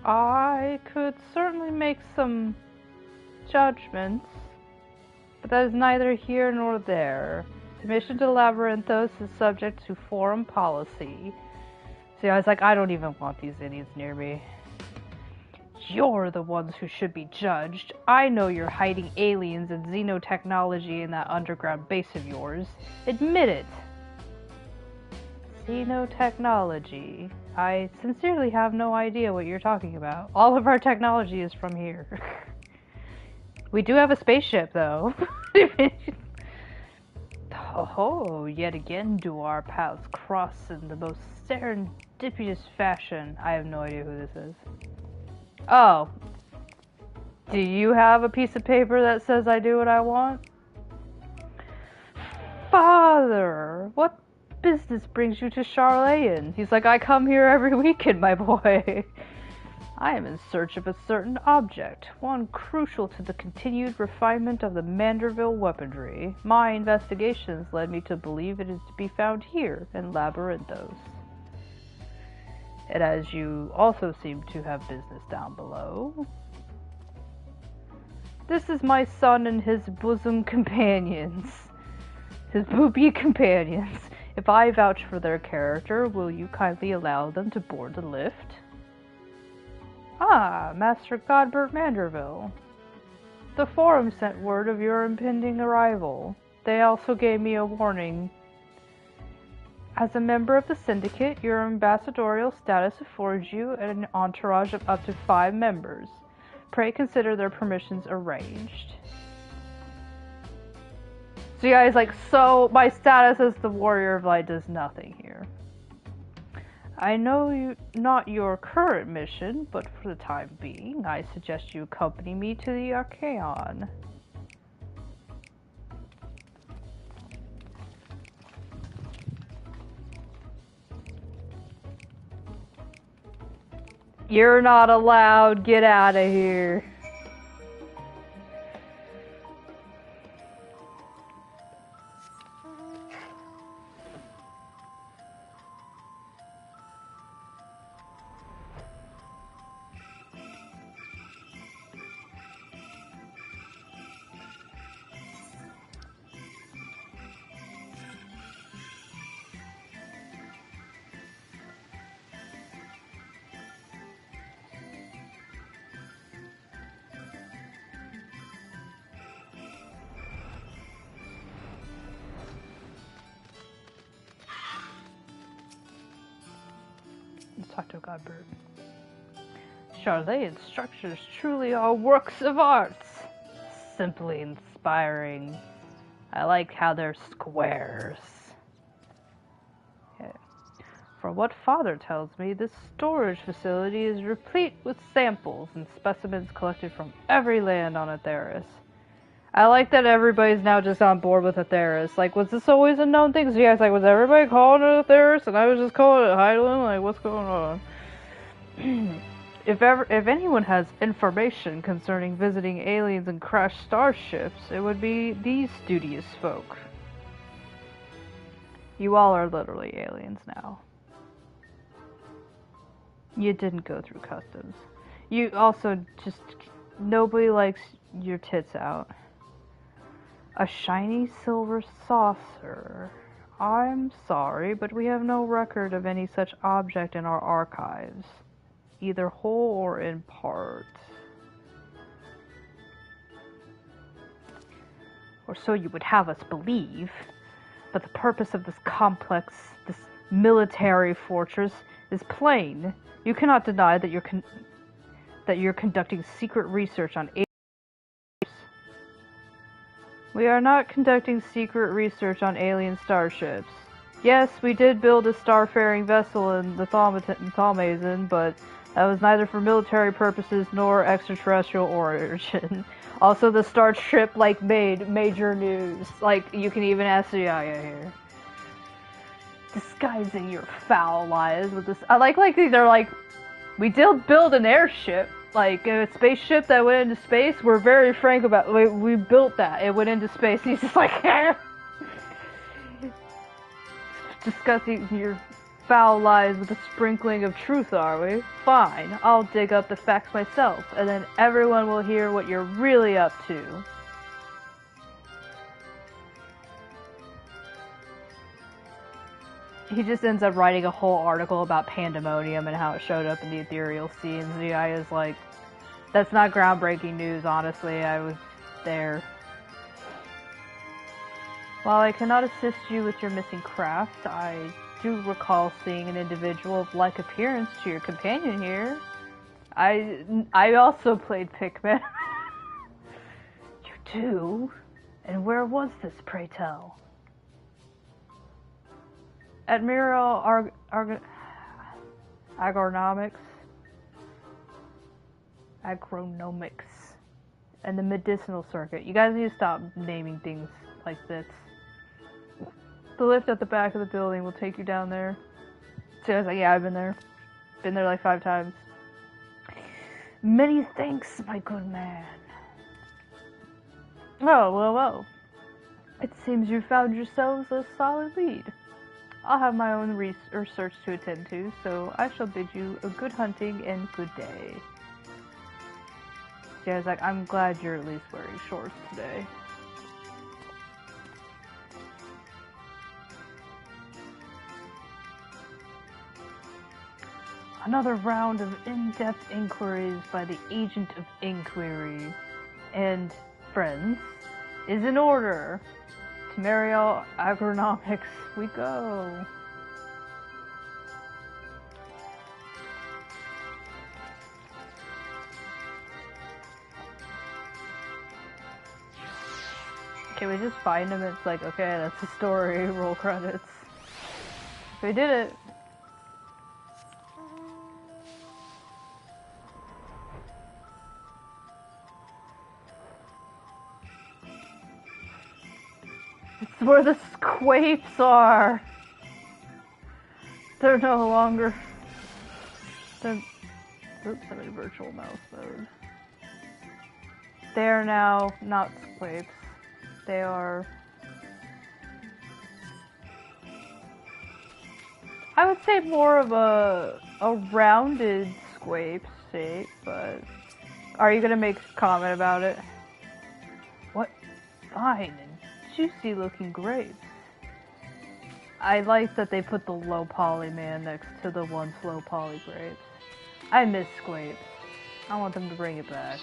I could certainly make some judgments, but that is neither here nor there. Admission to Labyrinthos is subject to forum policy. See, I was like, I don't even want these idiots near me. You're the ones who should be judged. I know you're hiding aliens and xenotechnology in that underground base of yours. Admit it. Xenotechnology. I sincerely have no idea what you're talking about. All of our technology is from here. We do have a spaceship, though. Oh, yet again do our paths cross in the most serendipitous fashion. I have no idea who this is. Oh. Do you have a piece of paper that says I do what I want? Father, what business brings you to Charlayan? He's like, I come here every weekend, my boy. I am in search of a certain object, one crucial to the continued refinement of the Manderville weaponry. My investigations led me to believe it is to be found here in Labyrinthos. And as you also seem to have business down below, this is my son and his bosom companions. His booby companions. If I vouch for their character, will you kindly allow them to board the lift? Ah, Master Godbert Manderville. The Forum sent word of your impending arrival. They also gave me a warning. As a member of the Syndicate, your ambassadorial status affords you an entourage of up to 5 members. Pray consider their permissions arranged. So you guys, like, so my status as the Warrior of Light does nothing here. I know not your current mission, but for the time being, I suggest you accompany me to the Archaeon. You're not allowed. Get out of here. Let's talk to Godbert. Charlayan's structures truly are works of art. Simply inspiring. I like how they're squares. Okay. From what Father tells me, this storage facility is replete with samples and specimens collected from every land on Atheris. I like that everybody's now just on board with Atheris. Like, was this always a known thing? So you guys, like, was everybody calling it Atheris and I was just calling it Hydaelyn? Like, what's going on? If anyone has information concerning visiting aliens and crashed starships, it would be these studious folk. You all are literally aliens now. You didn't go through customs. You also just... Nobody likes your tits out. A shiny silver saucer. I'm sorry, but we have no record of any such object in our archives. Either whole or in part. Or so you would have us believe. But the purpose of this complex, this military fortress, is plain. You cannot deny that you're conducting secret research on aliens. We are not conducting secret research on alien starships. Yes, we did build a starfaring vessel in the Thalmazon, but that was neither for military purposes nor extraterrestrial origin. Also, the starship, like, made major news. Like, you can even ask Zuyaya here. Disguising your foul lies with this. I like they're like, we did build an airship. Like, a spaceship that went into space. We're very frank about it. We built that. It went into space. And he's just like, discussing your foul lies with a sprinkling of truth, are we? Fine, I'll dig up the facts myself, and then everyone will hear what you're really up to. He just ends up writing a whole article about pandemonium and how it showed up in the ethereal sea, and Zuyaya's like, that's not groundbreaking news, honestly, I was there. While I cannot assist you with your missing craft, I do recall seeing an individual of like appearance to your companion here. I also played Pikmin. You do? And where was this, pray tell? Admiral Agronomics, and the medicinal circuit. You guys need to stop naming things like this. The lift at the back of the building will take you down there. So I was like, yeah, I've been there. Been there like 5 times. Many thanks, my good man. Oh, well. It seems you found yourselves a solid lead. I'll have my own research to attend to, so I shall bid you a good hunting and good day. Yeah, I was like, I'm glad you're at least wearing shorts today. Another round of in-depth inquiries by the Agent of Inquiry and friends is in order. To Mariel Agronomics we go. Can we just find him? It's like, okay, that's the story. Roll credits. We did it. It's where the squapes are. They're no longer. Oops, I'm in virtual mouse mode. They are now not squapes. They are. I would say more of a rounded squape shape, but are you gonna make a comment about it? What fine and juicy looking grapes. I like that they put the low poly man next to the once low poly grapes. I miss squapes. I want them to bring it back.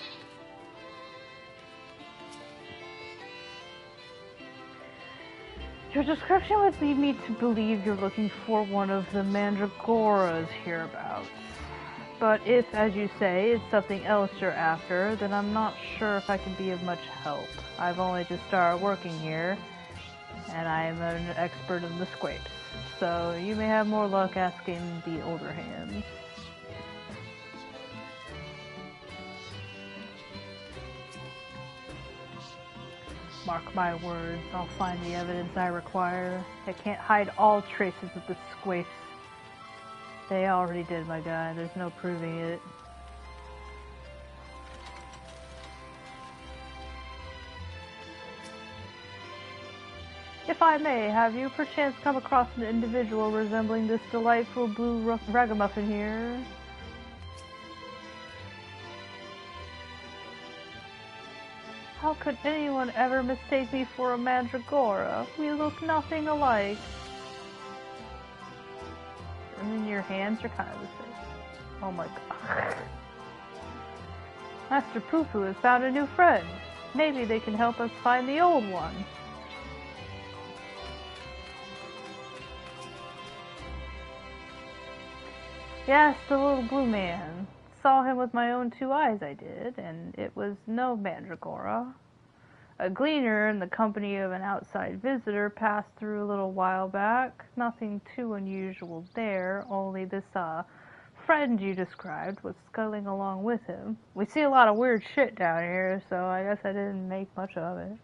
Your description would lead me to believe you're looking for one of the mandragoras hereabouts. But if, as you say, it's something else you're after, then I'm not sure if I can be of much help. I've only just started working here, and I'm an expert in the squapes. So you may have more luck asking the older hands. Mark my words, I'll find the evidence I require. I can't hide all traces of the squapes. They already did, my guy. There's no proving it. If I may, have you perchance come across an individual resembling this delightful blue ragamuffin here? How could anyone ever mistake me for a mandragora? We look nothing alike. I mean, your hands are kind of the same. Oh my god. Master Poo-Poo has found a new friend. Maybe they can help us find the old one. Yes, the little blue man. Saw him with my own 2 eyes, I did, and it was no mandragora. A gleaner in the company of an outside visitor passed through a little while back. Nothing too unusual there, only this, friend you described was scuttling along with him. We see a lot of weird shit down here, so I guess I didn't make much of it.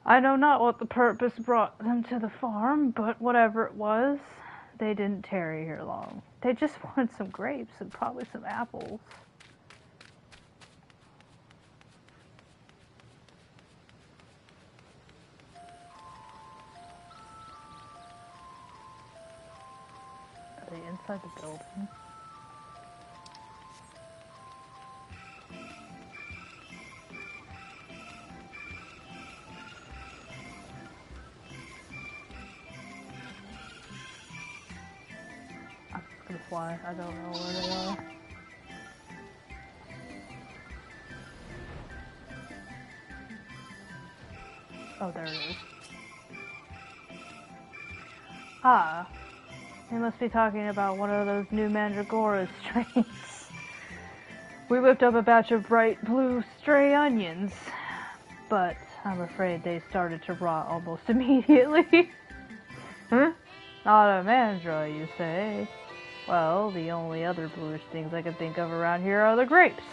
I know not what the purpose brought them to the farm, but whatever it was, they didn't tarry here long. They just wanted some grapes and probably some apples. Are they inside the building? I'm just gonna fly. I don't know where they are. Oh, there it is. Ah, they must be talking about one of those new Mandragora strains. We whipped up a batch of bright blue stray onions, but I'm afraid they started to rot almost immediately. Huh? Not a mandra, you say? Well, the only other bluish things I can think of around here are the grapes.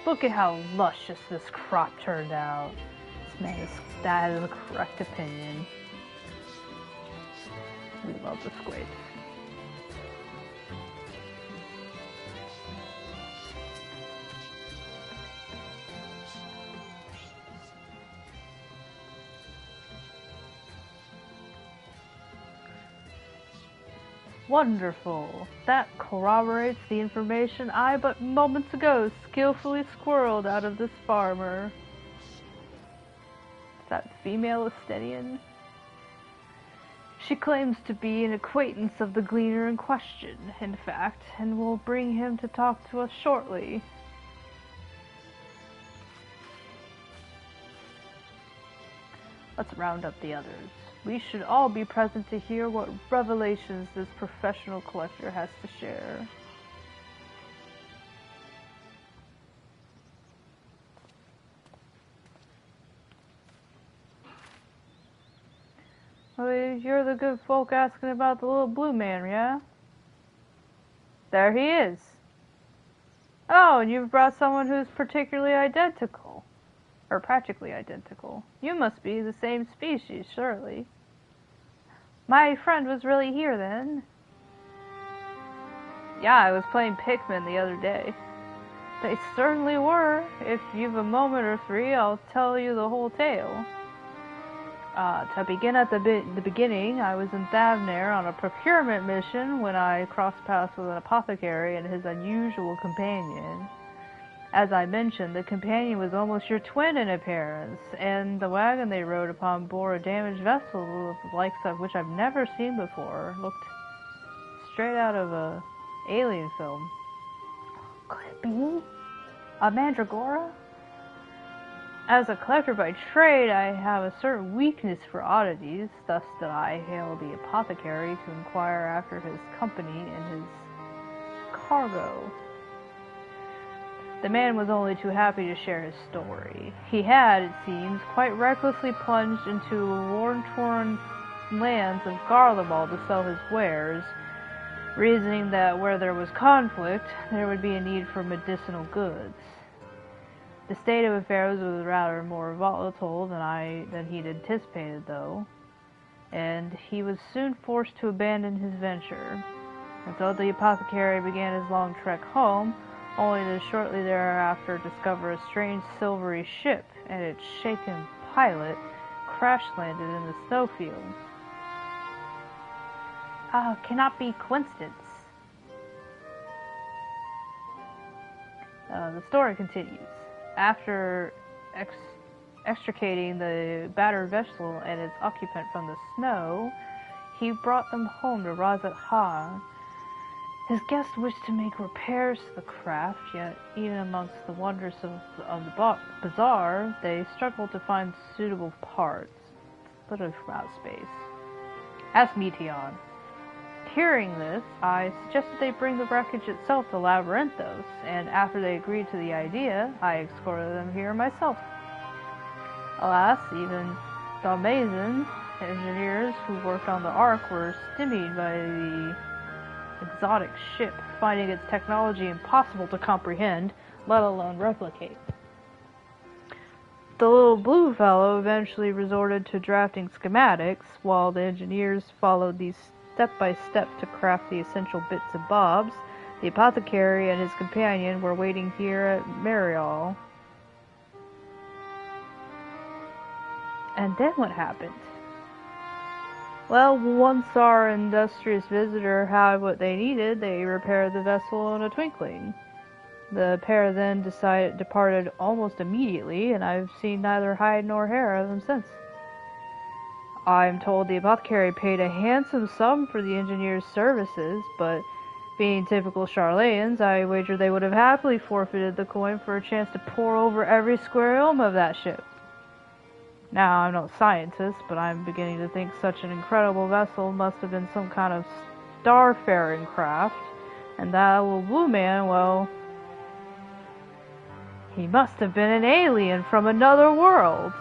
Look at how luscious this crop turned out. That is a correct opinion. We love the grapes. Wonderful. That corroborates the information I but moments ago skillfully squirreled out of this farmer. Is that female Estonian? She claims to be an acquaintance of the gleaner in question, in fact, and will bring him to talk to us shortly. Let's round up the others. We should all be present to hear what revelations this professional collector has to share. Oh, you're the good folk asking about the little blue man, yeah? There he is. Oh, and you've brought someone who's particularly identical. Or practically identical. You must be the same species, surely. My friend was really here then? Yeah, I was playing Pikmin the other day. They certainly were. If you've a moment or three, I'll tell you the whole tale. To begin at the beginning, I was in Thavnair on a procurement mission when I crossed paths with an apothecary and his unusual companion. As I mentioned, the companion was almost your twin in appearance, and the wagon they rode upon bore a damaged vessel with the likes of which I've never seen before. Looked straight out of a alien film. Could it be a Mandragora? As a collector by trade, I have a certain weakness for oddities, thus did I hail the apothecary to inquire after his company and his cargo. The man was only too happy to share his story. He had, it seems, quite recklessly plunged into war-torn lands of Garlemald to sell his wares, reasoning that where there was conflict, there would be a need for medicinal goods. The state of affairs was rather more volatile than he'd anticipated, though, and he was soon forced to abandon his venture. And so the apothecary began his long trek home, only to shortly thereafter discover a strange silvery ship and its shaken pilot crash-landed in the snowfield. Cannot be coincidence. The story continues. After extricating the battered vessel and its occupant from the snow, he brought them home to Razat Ha. His guest wished to make repairs to the craft, yet even amongst the wonders of the bazaar, they struggled to find suitable parts, literally from outer space. Ask Meteon. Hearing this, I suggested they bring the wreckage itself to Labyrinthos, and after they agreed to the idea, I escorted them here myself. Alas, even Dalmazin engineers who worked on the Ark were stymied by the exotic ship, finding its technology impossible to comprehend, let alone replicate. The little blue fellow eventually resorted to drafting schematics, while the engineers followed these step by step to craft the essential bits and bobs. The apothecary and his companion were waiting here at Marial. And then what happened? Well, once our industrious visitor had what they needed, they repaired the vessel in a twinkling. The pair then departed almost immediately, and I've seen neither hide nor hair of them since. I'm told the apothecary paid a handsome sum for the engineer's services, but being typical Charlatans, I wager they would have happily forfeited the coin for a chance to pore over every square elm of that ship. Now, I'm no scientist, but I'm beginning to think such an incredible vessel must have been some kind of starfaring craft, and that little blue man, well, he must have been an alien from another world.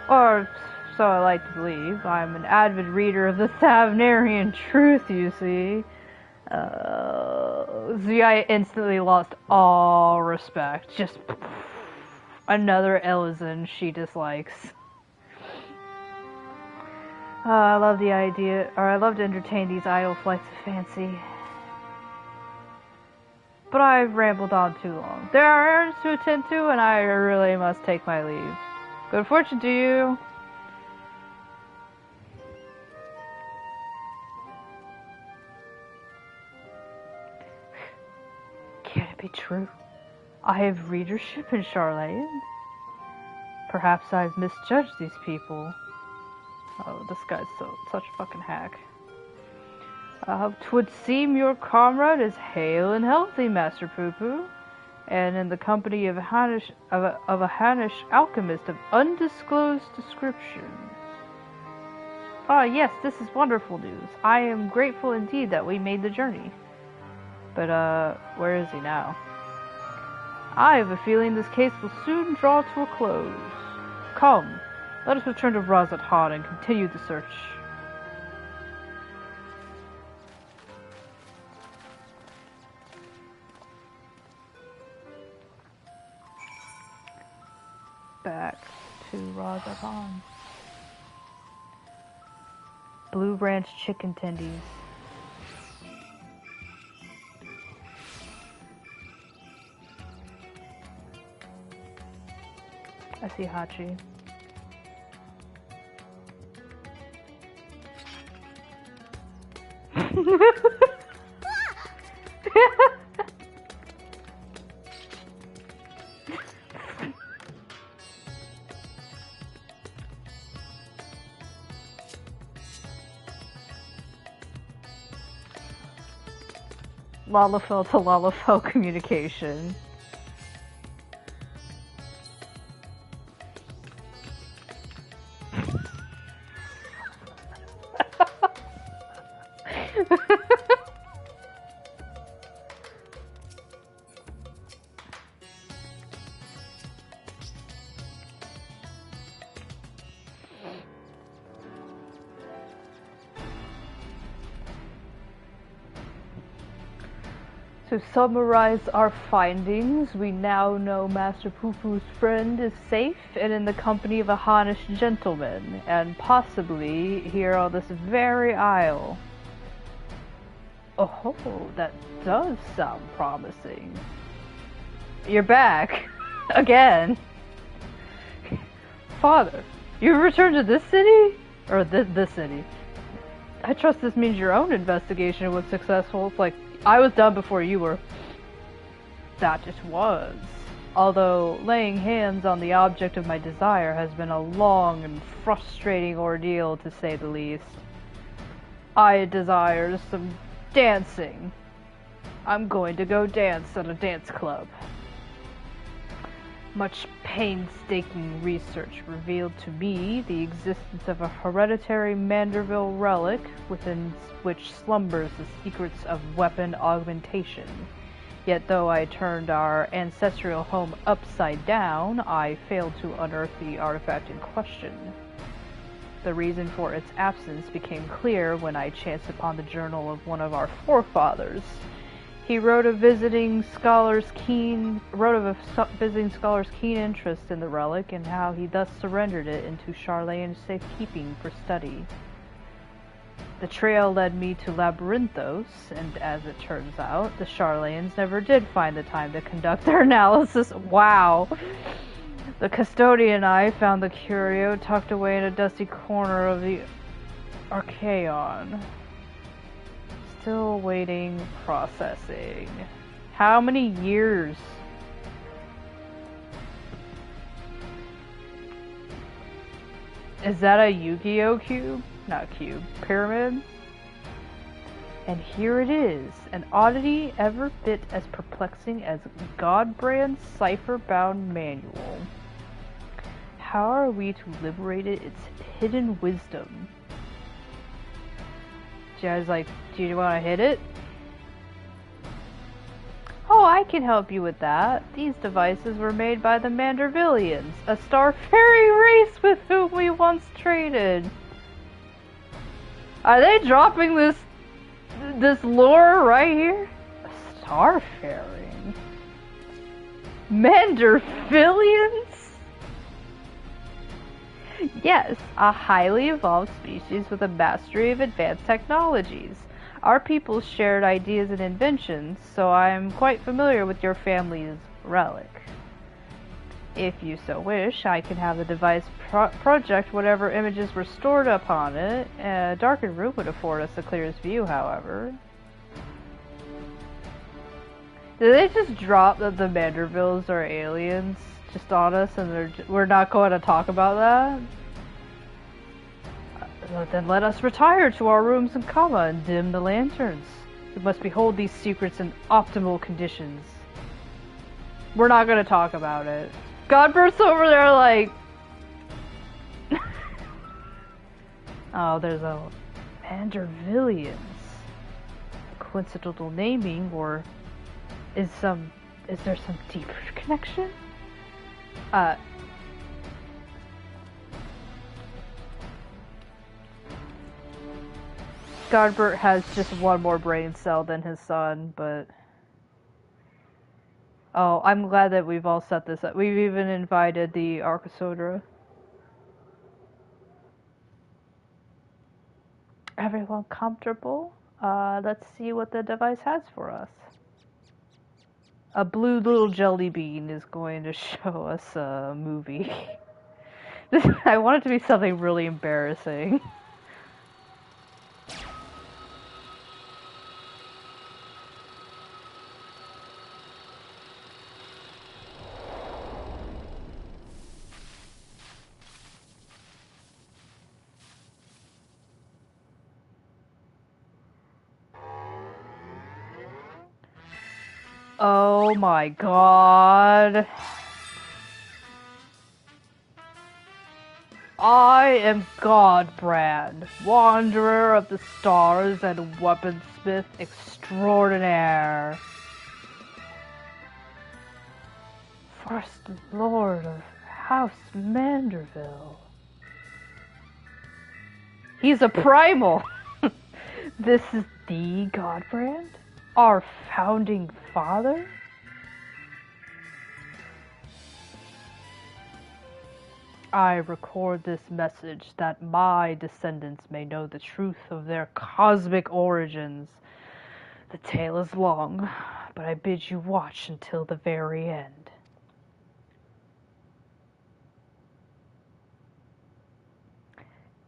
Or so I like to believe. I'm an avid reader of the Thavnarian Truth, you see. Zuyaya instantly lost all respect. Just another Ellison she dislikes. I love the idea, or I love to entertain these idle flights of fancy. But I've rambled on too long. There are errands to attend to, and I really must take my leave. Good fortune to you. Can it be true? I have readership in Charlayan? Perhaps I've misjudged these people. Oh, this guy's such a fucking hack. 'Twould seem your comrade is hale and healthy, Master Poo-Poo, and in the company of a Hannish alchemist of undisclosed description. Ah, yes, this is wonderful news. I am grateful indeed that we made the journey. But, where is he now? I have a feeling this case will soon draw to a close. Come, let us return to Razathan and continue the search. Back to Razathan. Blue Ranch chicken tendies. I see Hachi. Lalafell to Lalafell communication. To summarize our findings, we now know Master Poo-Poo's friend is safe and in the company of a Hannish gentleman, and possibly here on this very isle. Oh, that does sound promising. You're back. Again. Father, you've returned to this city? Or this city? I trust this means your own investigation was successful. It's like, I was done before you were. That it was. Although laying hands on the object of my desire has been a long and frustrating ordeal, to say the least. I desire some dancing. I'm going to go dance at a dance club. Much painstaking research revealed to me the existence of a hereditary Manderville relic within which slumbers the secrets of weapon augmentation. Yet though I turned our ancestral home upside down, I failed to unearth the artifact in question. The reason for its absence became clear when I chanced upon the journal of one of our forefathers. He wrote of a visiting scholar's keen interest in the relic and how he thus surrendered it into Charlayan's safekeeping for study. The trail led me to Labyrinthos, and as it turns out, the Charlayans never did find the time to conduct their analysis. Wow! The custodian and I found the curio tucked away in a dusty corner of the Archaeon. Still waiting processing. How many years? Is that a Yu-Gi-Oh cube? Not cube. Pyramid? And here it is, an oddity every bit as perplexing as Godbrand's cipher-bound manual. How are we to liberate its hidden wisdom? Do you guys do you want to hit it? Oh, I can help you with that. These devices were made by the Mandervillians, a star fairy race with whom we once traded. Are they dropping this lore right here? A star fairy? Mandervillians? Yes, a highly evolved species with a mastery of advanced technologies. Our people shared ideas and inventions, so I am quite familiar with your family's relic. If you so wish, I can have the device project whatever images were stored upon it. A darkened room would afford us the clearest view, however. Did they just drop that the Mandervilles are aliens just on us and we're not going to talk about that? Then let us retire to our rooms in Kama and dim the lanterns. We must behold these secrets in optimal conditions. We're not going to talk about it. Godburst's over there like... Oh, there's a Mandervillians. Coincidental naming, or is there some deeper connection? Godbert has just one more brain cell than his son, but... Oh, I'm glad that we've all set this up. We've even invited the Arcosodra. Everyone comfortable? Let's see what the device has for us. A blue little jelly bean is going to show us a movie. I want it to be something really embarrassing. Oh my god. I am Godbrand, wanderer of the stars and weaponsmith extraordinaire. First Lord of House Manderville. He's a primal! This is the Godbrand? Our founding father? I record this message that my descendants may know the truth of their cosmic origins. The tale is long, but I bid you watch until the very end.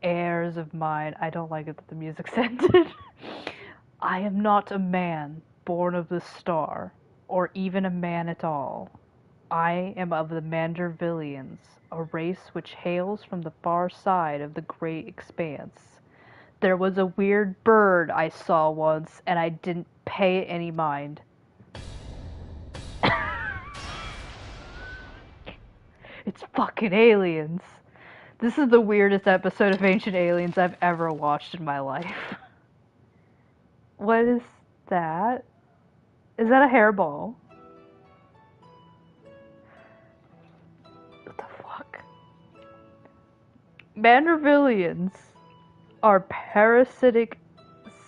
Heirs of mine, I don't like it that the music's ended. I am not a man born of the star, or even a man at all. I am of the Mandervillians, a race which hails from the far side of the great expanse. There was a weird bird I saw once, and I didn't pay it any mind. It's fucking aliens. This is the weirdest episode of Ancient Aliens I've ever watched in my life. What is that? Is that a hairball? What the fuck? Mandervillians are parasitic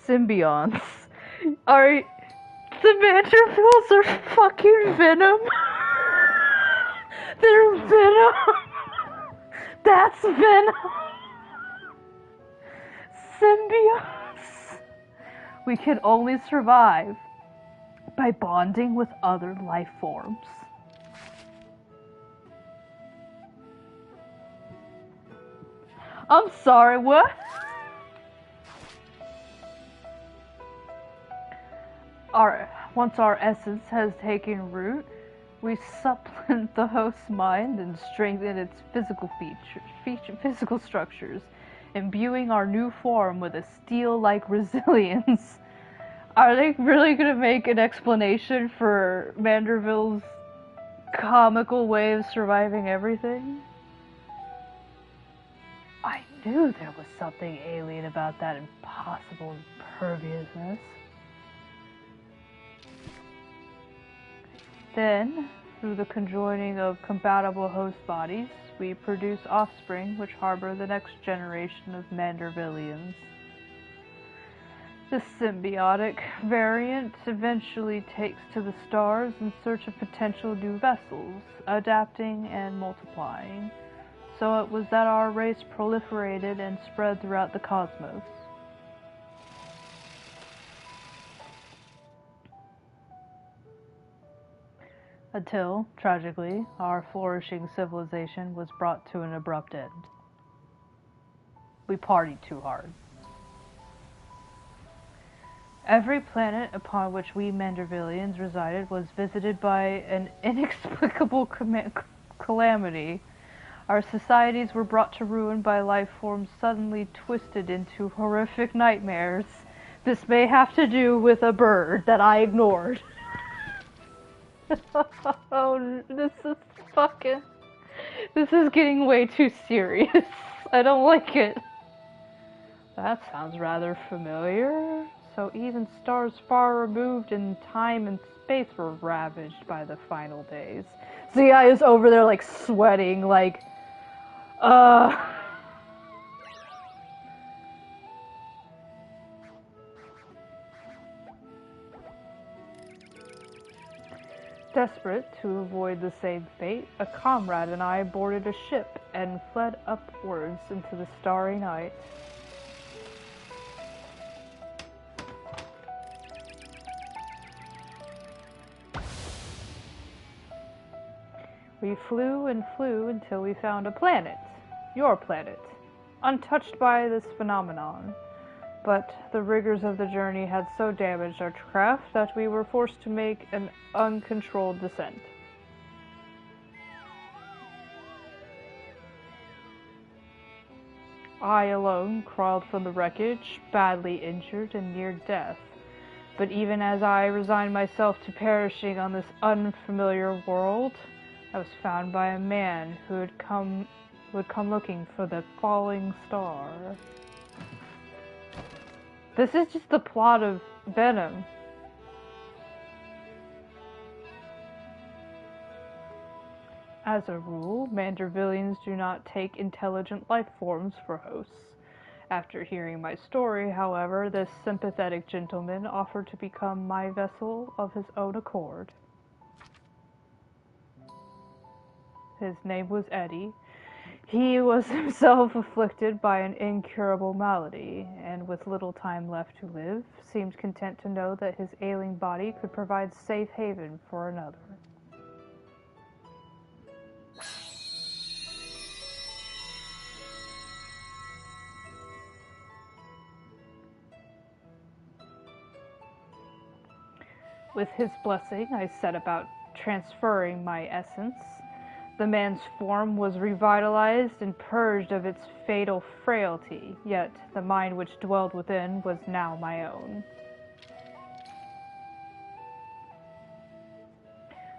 symbionts. Are the Mandervilles are fucking venom? They're venom. That's venom. Symbionts. We can only survive by bonding with other life forms. I'm sorry, what? Once our essence has taken root, we supplement the host's mind and strengthen its physical structures, imbuing our new form with a steel-like resilience. Are they really gonna make an explanation for Manderville's comical way of surviving everything? I knew there was something alien about that impossible imperviousness. Then, through the conjoining of compatible host bodies, we produce offspring which harbor the next generation of Mandervillians. This symbiotic variant eventually takes to the stars in search of potential new vessels, adapting and multiplying. So it was that our race proliferated and spread throughout the cosmos. Until, tragically, our flourishing civilization was brought to an abrupt end. We partied too hard. Every planet upon which we Mandervillians resided was visited by an inexplicable calamity. Our societies were brought to ruin by life forms suddenly twisted into horrific nightmares. This may have to do with a bird that I ignored. Oh, this is getting way too serious. I don't like it. That sounds rather familiar. So even stars far removed in time and space were ravaged by the final days. Zuyaya's over there like sweating, like, Desperate to avoid the same fate, a comrade and I boarded a ship and fled upwards into the starry night. We flew and flew until we found a planet, your planet, untouched by this phenomenon. But the rigors of the journey had so damaged our craft that we were forced to make an uncontrolled descent. I alone crawled from the wreckage, badly injured and near death. But even as I resigned myself to perishing on this unfamiliar world, I was found by a man who had come looking for the falling star. This is just the plot of Venom. As a rule, Mandervillians do not take intelligent life forms for hosts. After hearing my story, however, this sympathetic gentleman offered to become my vessel of his own accord. His name was Eddie. He was himself afflicted by an incurable malady, and with little time left to live, seemed content to know that his ailing body could provide safe haven for another. With his blessing, I set about transferring my essence. The man's form was revitalized and purged of its fatal frailty, yet the mind which dwelled within was now my own.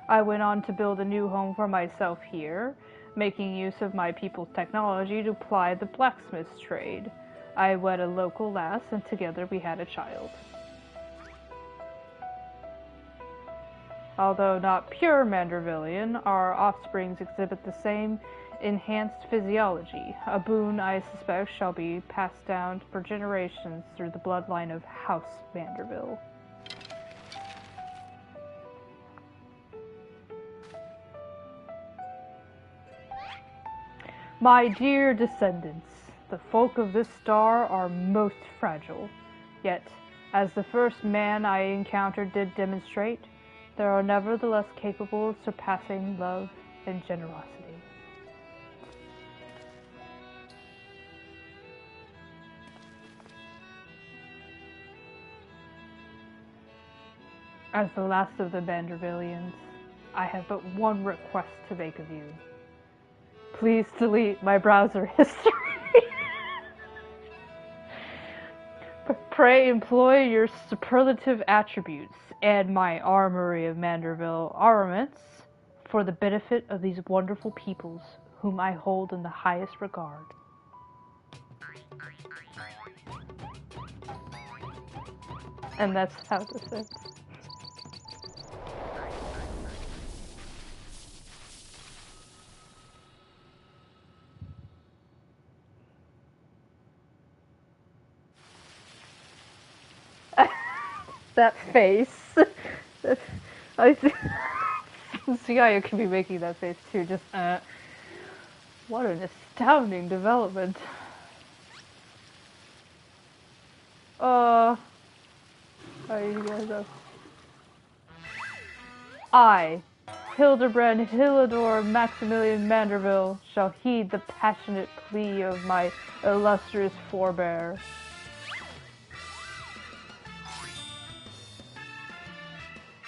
I went on to build a new home for myself here, making use of my people's technology to ply the blacksmith's trade. I wed a local lass, and together we had a child. Although not pure Mandervillian, our offsprings exhibit the same enhanced physiology, a boon I suspect shall be passed down for generations through the bloodline of House Manderville. My dear descendants, the folk of this star are most fragile. Yet, as the first man I encountered did demonstrate, they are nevertheless capable of surpassing love and generosity. As the last of the Mandervillians, I have but one request to make of you. Please delete my browser history. Pray employ your superlative attributes and my armory of Manderville armaments for the benefit of these wonderful peoples whom I hold in the highest regard. And that's how this ends. That face. I think Zuyaya could be making that face too. Just what an astounding development. How you guys up? I, Hildebrand Hillador Maximilian Manderville, shall heed the passionate plea of my illustrious forebear.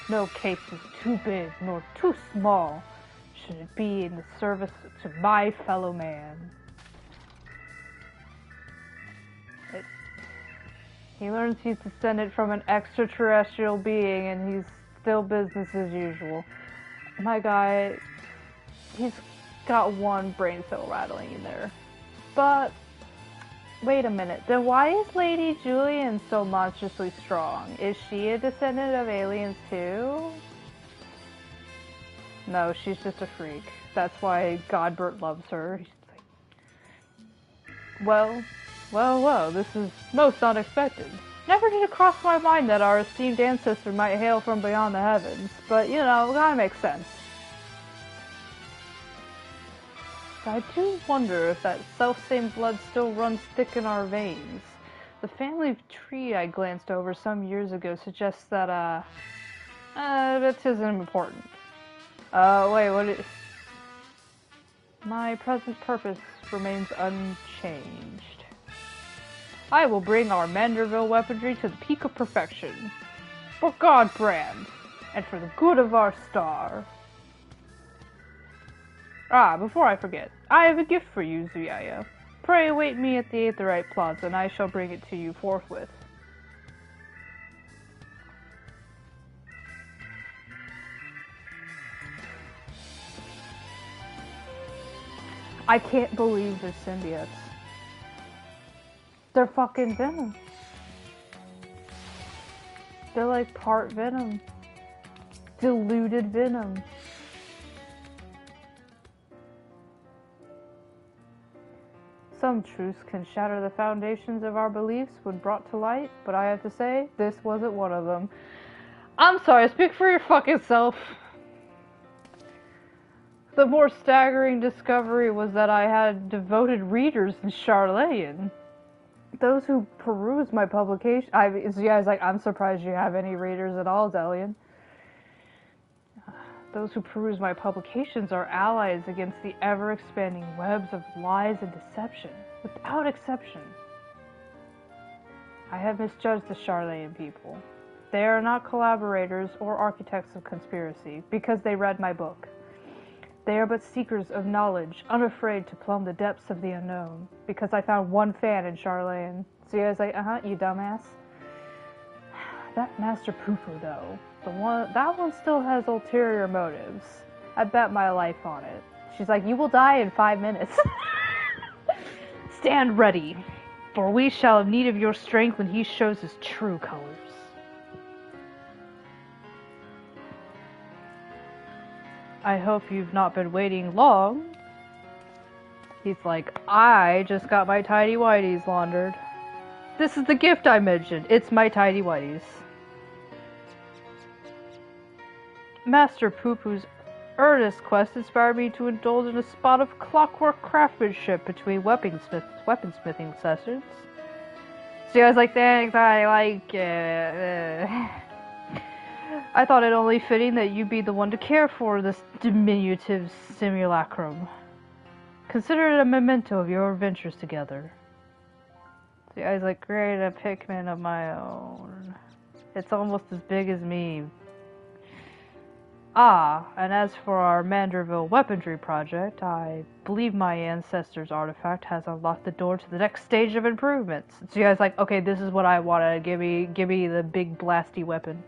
No case is too big nor too small, should it be in the service to my fellow man. He learns he's descended from an extraterrestrial being and he's still business as usual. My guy, he's got one brain cell rattling in there. But, wait a minute, then why is Lady Julian so monstrously strong? Is she a descendant of aliens too? No, she's just a freak. That's why Godbert loves her. He's like, well, this is most unexpected. Never did it cross my mind that our esteemed ancestor might hail from beyond the heavens, but you know, it kinda makes sense. I do wonder if that self-same blood still runs thick in our veins. The family tree I glanced over some years ago suggests that, that isn't important. Wait, what is... My present purpose remains unchanged. I will bring our Manderville weaponry to the peak of perfection. For Godbrand, and for the good of our star. Before I forget, I have a gift for you, Zuyaya. Pray await me at the Aetherite Plaza, and I shall bring it to you forthwith. I can't believe they're symbiotes. They're fucking venom. They're like part venom. Diluted venom. Some truths can shatter the foundations of our beliefs when brought to light, but I have to say, this wasn't one of them. I'm sorry, speak for your fucking self. The more staggering discovery was that I had devoted readers in Charlayan. Those who peruse my publication... I'm surprised you have any readers at all, Delian. Those who peruse my publications are allies against the ever-expanding webs of lies and deception, without exception. I have misjudged the Charlayan people. They are not collaborators or architects of conspiracy, because they read my book. They are but seekers of knowledge, unafraid to plumb the depths of the unknown, because I found one fan in Charlayan. So I was like, you dumbass. That Master Poofu, though, that one still has ulterior motives. I bet my life on it. She's like, you will die in 5 minutes. Stand ready, for we shall have need of your strength when he shows his true colors. I hope you've not been waiting long. He's like, I just got my tidy whities laundered. This is the gift I mentioned. It's my tidy whities. Master Poopu's earnest quest inspired me to indulge in a spot of clockwork craftsmanship between weaponsmithing sessions. So I was like, thanks, I like it. I thought it only fitting that you be the one to care for this diminutive simulacrum. Consider it a memento of your adventures together. See, I was like, great, a Pikmin of my own. It's almost as big as me. Ah, and as for our Manderville weaponry project, I believe my ancestor's artifact has unlocked the door to the next stage of improvements. So you guys like, okay, this is what I wanted. Give me the big blasty weapon.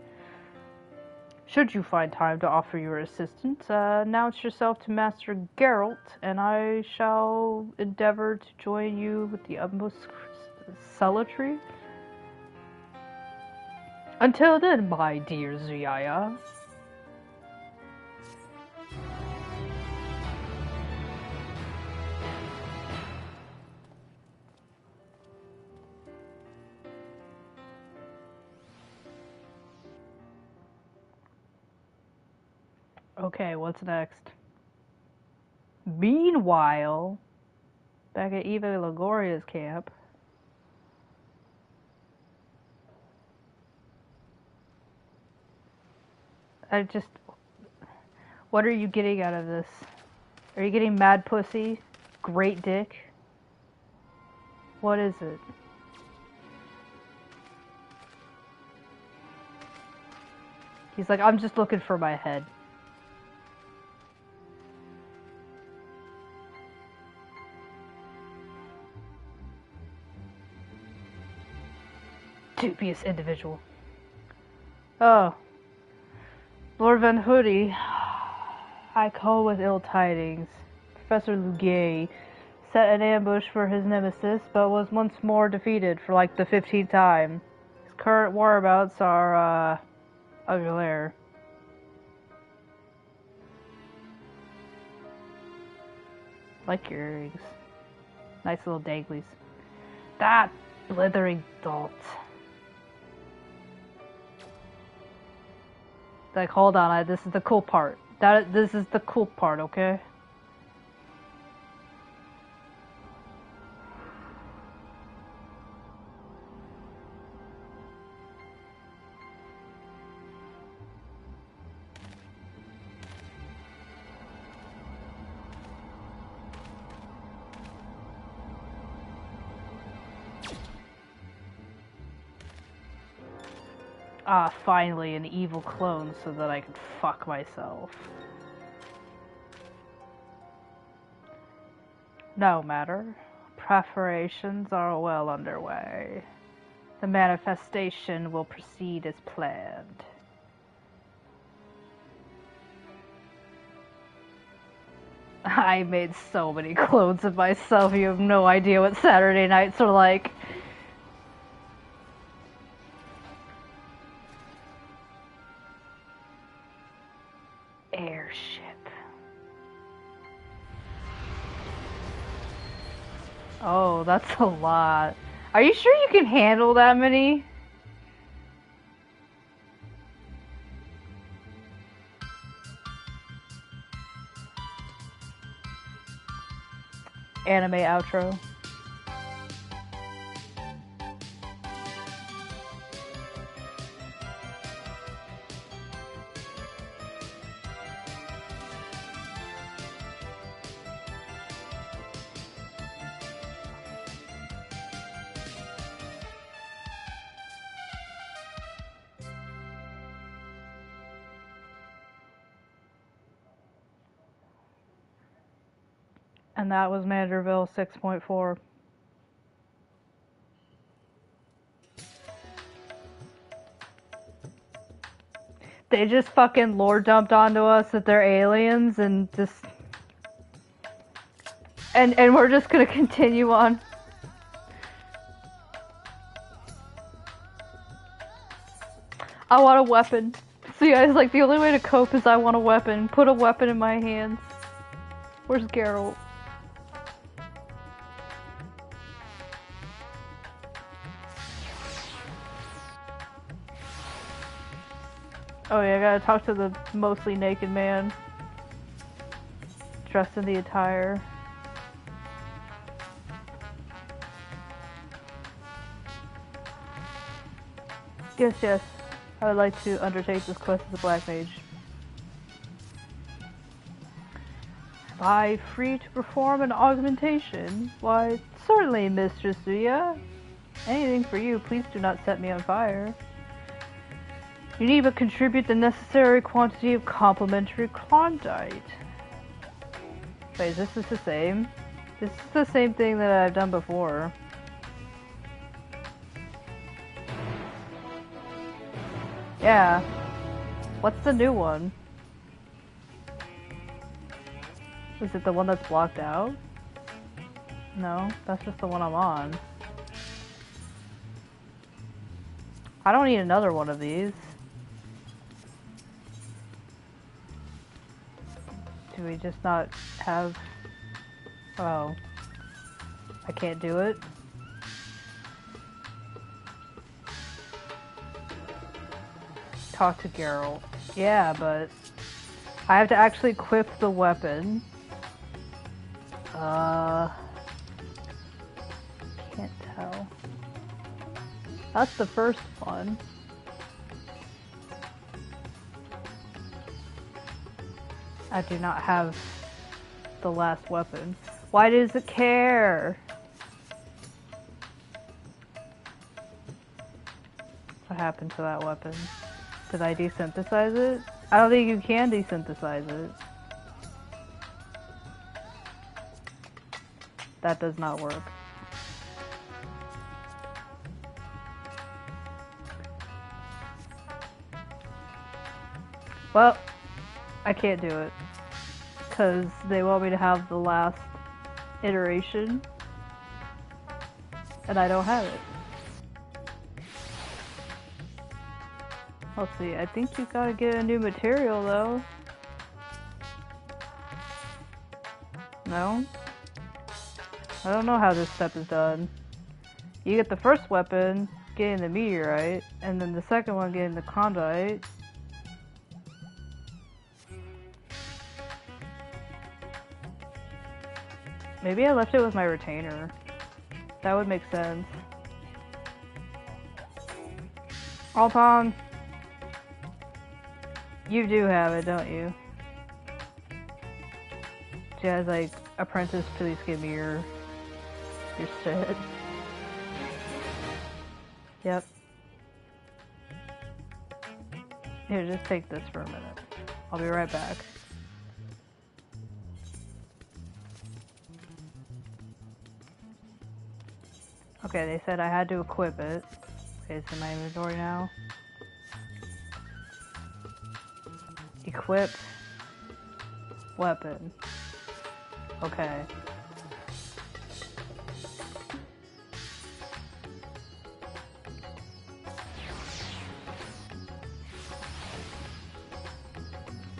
Should you find time to offer your assistance, announce yourself to Master Geralt, and I shall endeavor to join you with the utmost celerity. Until then, my dear Zuyaya. Okay, what's next? Meanwhile, back at Eva Logoria's camp. What are you getting out of this? Are you getting mad pussy? Great dick? What is it? He's like, I'm just looking for my head. Dubious individual. Oh. Lord Van Hoodie, I call with ill tidings. Professor Lugay set an ambush for his nemesis, but was once more defeated for like the 15th time. His current whereabouts are, unclear. Like your earrings. Nice little danglies. That blithering dolt. Like, hold on, this is the cool part. This is the cool part, okay? Ah, finally, an evil clone so that I can fuck myself. No matter. Preparations are well underway. The manifestation will proceed as planned. I made so many clones of myself, you have no idea what Saturday nights are like. Airship. Oh, that's a lot. Are you sure you can handle that many? Anime outro. And that was Manderville 6.4. They just fucking lore dumped onto us that they're aliens and just... And we're just gonna continue on. I want a weapon. So you guys, like, the only way to cope is I want a weapon. Put a weapon in my hands. Where's Geralt? Oh yeah, I gotta talk to the mostly naked man. Dressed in the attire. Yes. I would like to undertake this quest as a black mage. Am I free to perform an augmentation? Why, certainly, Mistress Zuya. Anything for you, please do not set me on fire. You need to contribute the necessary quantity of complementary Klondike. Wait, is this the same? This is the same thing that I've done before. Yeah. What's the new one? Is it the one that's blocked out? No, that's just the one I'm on. I don't need another one of these. Do we just not have... Oh. I can't do it? Talk to Geralt. Yeah, but... I have to actually equip the weapon. Can't tell. That's the first one. I do not have the last weapon. Why does it care? What happened to that weapon? Did I desynthesize it? I don't think you can desynthesize it. That does not work. Well, I can't do it. Because they want me to have the last iteration. And I don't have it. Let's see, I think you gotta get a new material though. No? I don't know how this step is done. You get the first weapon, getting the meteorite, and then the second one getting the Klondike. Maybe I left it with my retainer. That would make sense. Alton! You do have it, don't you? She has like, apprentice, please give me your shit. Yep. Here, just take this for a minute. I'll be right back. Okay, they said I had to equip it. Okay, it's in my inventory now. Equip weapon. Okay.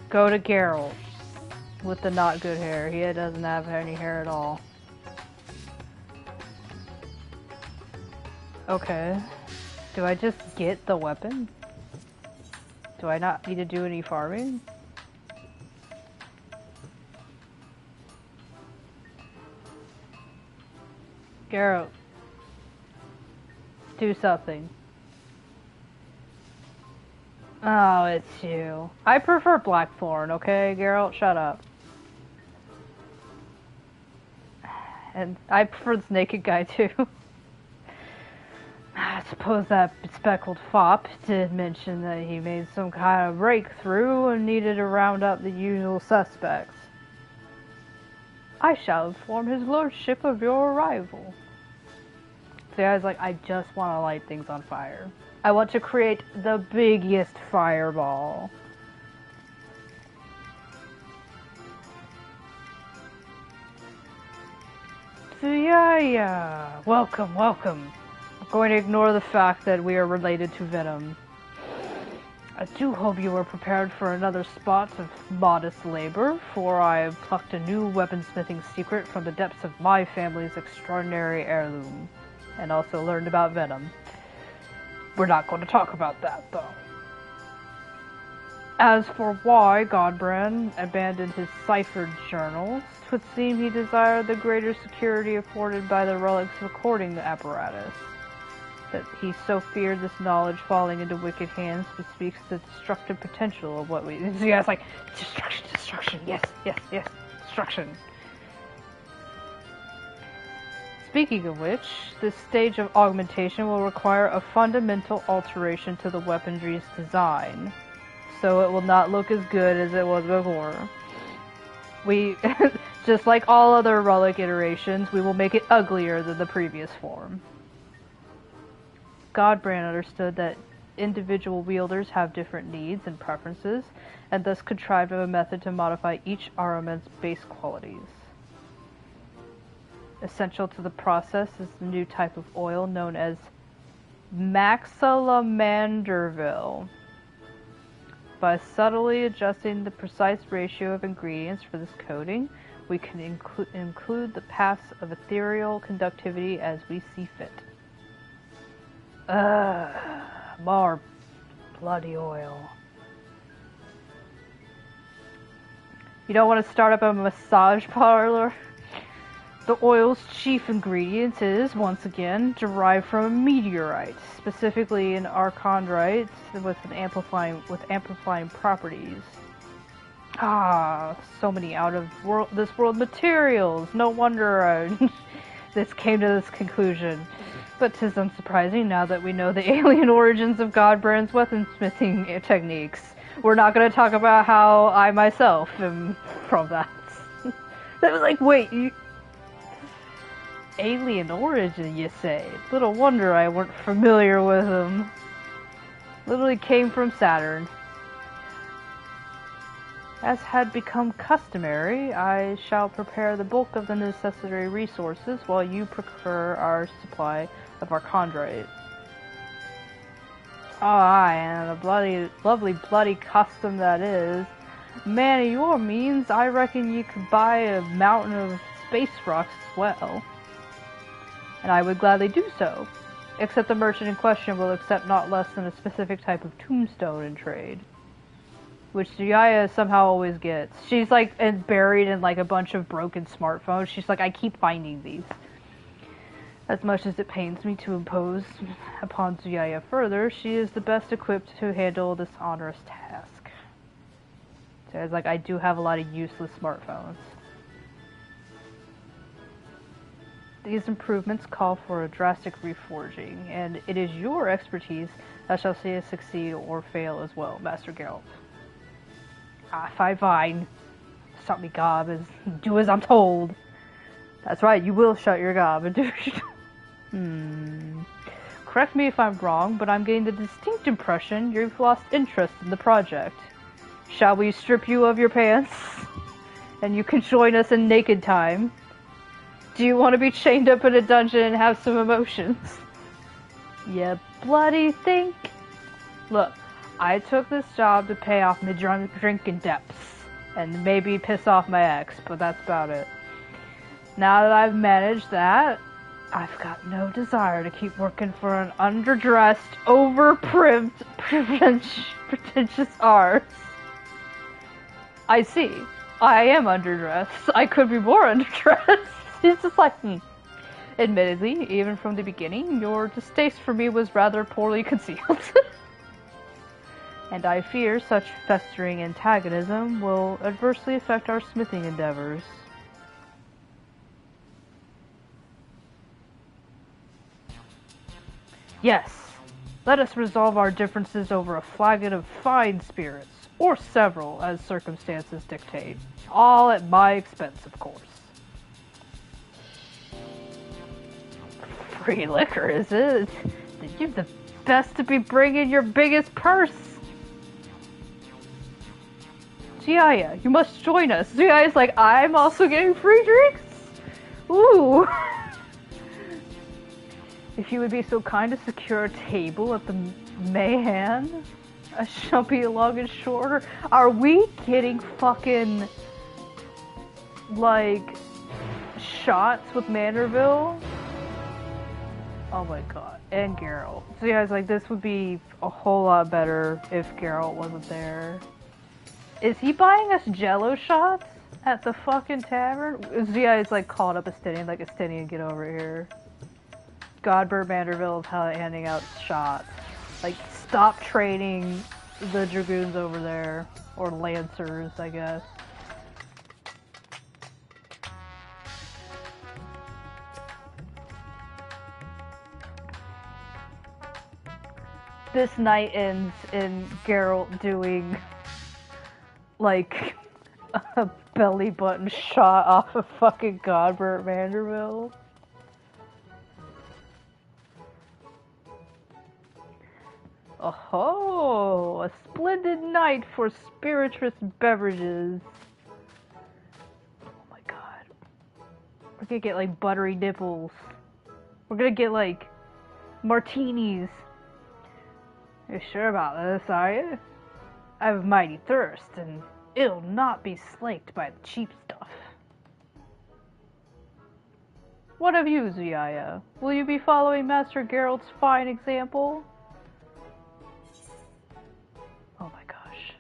Go to Geralt with the not good hair. He doesn't have any hair at all. Okay. Do I just get the weapon? Do I not need to do any farming? Geralt. Do something. Oh, it's you. I prefer Blackthorn, okay, Geralt? Shut up. And I prefer this naked guy, too. I suppose that speckled fop did mention that he made some kind of breakthrough and needed to round up the usual suspects. I shall inform his lordship of your arrival. See, I was like, I just want to light things on fire. I want to create the biggest fireball. Zuyaya! Welcome, welcome. I'm going to ignore the fact that we are related to Venom. I do hope you are prepared for another spot of modest labor, for I have plucked a new weaponsmithing secret from the depths of my family's extraordinary heirloom, and also learned about Venom. We're not going to talk about that, though. As for why Godbrand abandoned his ciphered journals, 'twould seem he desired the greater security afforded by the relic's recording apparatus. That he so feared this knowledge falling into wicked hands bespeaks the destructive potential of what we... Yeah, it's like, destruction, destruction, yes, yes, yes, destruction. Speaking of which, this stage of augmentation will require a fundamental alteration to the weaponry's design, so it will not look as good as it was before. We, just like all other relic iterations, we will make it uglier than the previous form. Godbrand understood that individual wielders have different needs and preferences, and thus contrived a method to modify each armament's base qualities. Essential to the process is the new type of oil known as Manderville. By subtly adjusting the precise ratio of ingredients for this coating, we can include the paths of ethereal conductivity as we see fit. More bloody oil. You don't want to start up a massage parlor? The oil's chief ingredient is, once again, derived from a meteorite, specifically an archondrite with amplifying properties. So many out of this world materials. No wonder this came to this conclusion. But 'tis unsurprising now that we know the alien origins of Godbrand's weaponsmithing techniques. We're not going to talk about how I myself am from that. That was like, wait, alien origin, you say? Little wonder I weren't familiar with him. Literally came from Saturn. As had become customary, I shall prepare the bulk of the necessary resources while you procure our supply of archondrite. Aye, and a lovely bloody custom that is. Man, of your means, I reckon you could buy a mountain of space rocks as well. And I would gladly do so, except the merchant in question will accept not less than a specific type of tombstone in trade. Which Zuyaya somehow always gets. She's like buried in like a bunch of broken smartphones. She's like, I keep finding these. As much as it pains me to impose upon Zuyaya further, she is the best equipped to handle this onerous task. So it's like, I do have a lot of useless smartphones. These improvements call for a drastic reforging, and it is your expertise that shall see us succeed or fail as well, Master Geralt. Fine. Stop me, gob, do as I'm told. That's right, you will shut your gob and do. Correct me if I'm wrong, but I'm getting the distinct impression you've lost interest in the project. Shall we strip you of your pants? And you can join us in naked time? Do you want to be chained up in a dungeon and have some emotions? You bloody think? Look, I took this job to pay off my drinking debts, and maybe piss off my ex, but that's about it. Now that I've managed that, I've got no desire to keep working for an underdressed, over-privileged, pretentious arse. I see. I am underdressed. I could be more underdressed. It's just like, Admittedly, even from the beginning, your distaste for me was rather poorly concealed. And I fear such festering antagonism will adversely affect our smithing endeavors. Yes, let us resolve our differences over a flagon of fine spirits, or several, as circumstances dictate. All at my expense, of course. Free liquor, is it? You're the best to be bringing your biggest purse. Zuyaya, you must join us. Zuyaya's like, I'm also getting free drinks? Ooh. If you would be so kind to secure a table at the Mayhan, I shall be long and shorter. Are we getting fucking, like, shots with Manderville? Oh my god. And Geralt. So yeah, it's like, this would be a whole lot better if Geralt wasn't there. Is he buying us jello shots at the fucking tavern? Zia is like called up Estinian, like, Estinian, get over here. Godbrand Manderville is handing out shots. Like, stop training the dragoons over there. Or lancers, I guess. this night ends in Geralt doing, like, a belly button shot off of fucking Godbert Manderville. Oh, a splendid night for spirituous beverages. Oh my god. We're gonna get, like, buttery nipples. We're gonna get, like, martinis. You're sure about this, are you? I have a mighty thirst, and it'll not be slaked by the cheap stuff. What of you, Zuyaya? Will you be following Master Geralt's fine example? Oh my gosh.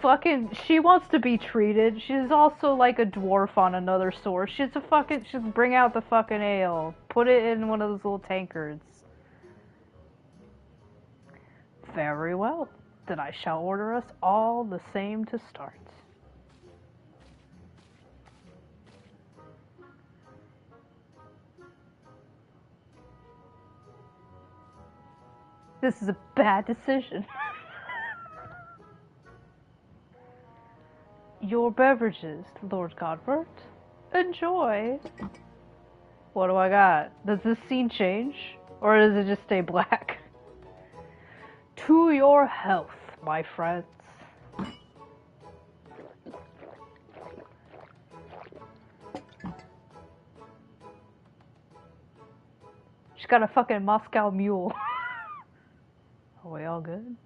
Fucking, she wants to be treated. She's also like a dwarf on another sword. She's bring out the fucking ale. Put it in one of those little tankards. Very well. Then I shall order us all the same to start. This is a bad decision. Your beverages, Lord Godbert. Enjoy. What do I got? Does this scene change? Or does it just stay black? To your health, my friends. She's got a fucking Moscow mule. Are we all good?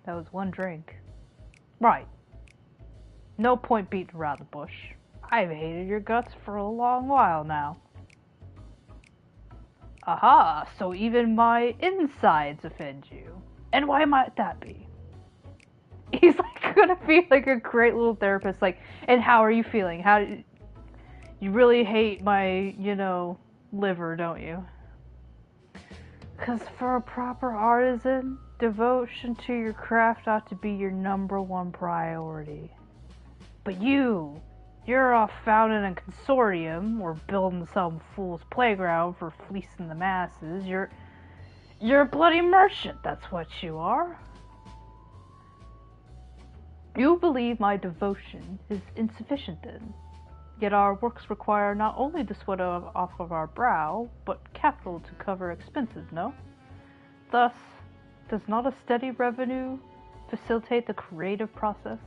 That was one drink. Right. No point beating around the bush. I've hated your guts for a long while now. Aha, so even my insides offend you. And why might that be? He's like gonna be like a great little therapist, like, and how are you feeling? You really hate my, you know, liver, don't you? 'Cause for a proper artisan, devotion to your craft ought to be your #1 priority. But you're off founding a consortium or building some fool's playground for fleecing the masses. You're a bloody merchant, that's what you are. You believe my devotion is insufficient then. Yet our works require not only the sweat off of our brow, but capital to cover expenses, no? Thus, does not a steady revenue facilitate the creative process?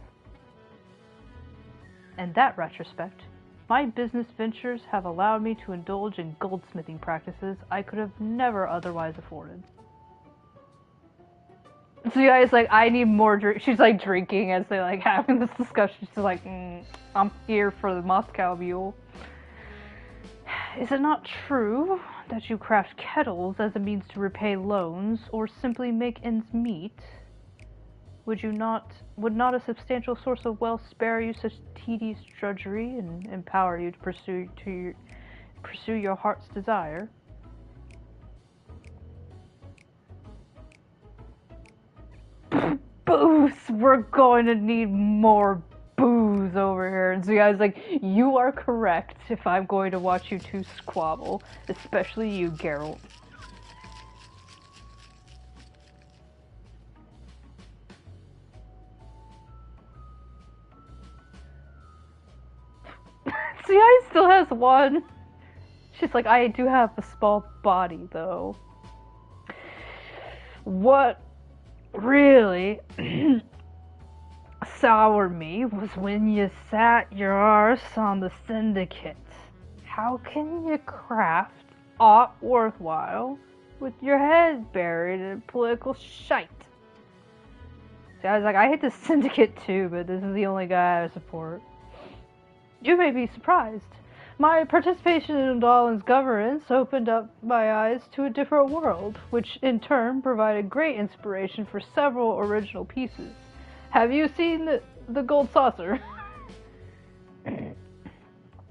In that retrospect, my business ventures have allowed me to indulge in goldsmithing practices I could have never otherwise afforded. So you guys like, I need more drink. She's like drinking as they like having this discussion. She's like, I'm here for the Moscow mule. Is it not true that you craft kettles as a means to repay loans or simply make ends meet? Would not a substantial source of wealth spare you such tedious drudgery and empower you to pursue your heart's desire? Booze! We're going to need more booze over here. And so guys, like, you are correct if I'm going to watch you two squabble, especially you, Geralt. See, I still has one. She's like, I do have a small body, though. What really soured me was when you sat your arse on the syndicate. How can you craft aught worthwhile with your head buried in political shite? See, I was like, I hate the syndicate too, but this is the only guy I support. You may be surprised. My participation in Dahlon's governance opened up my eyes to a different world, which in turn provided great inspiration for several original pieces. Have you seen the gold saucer?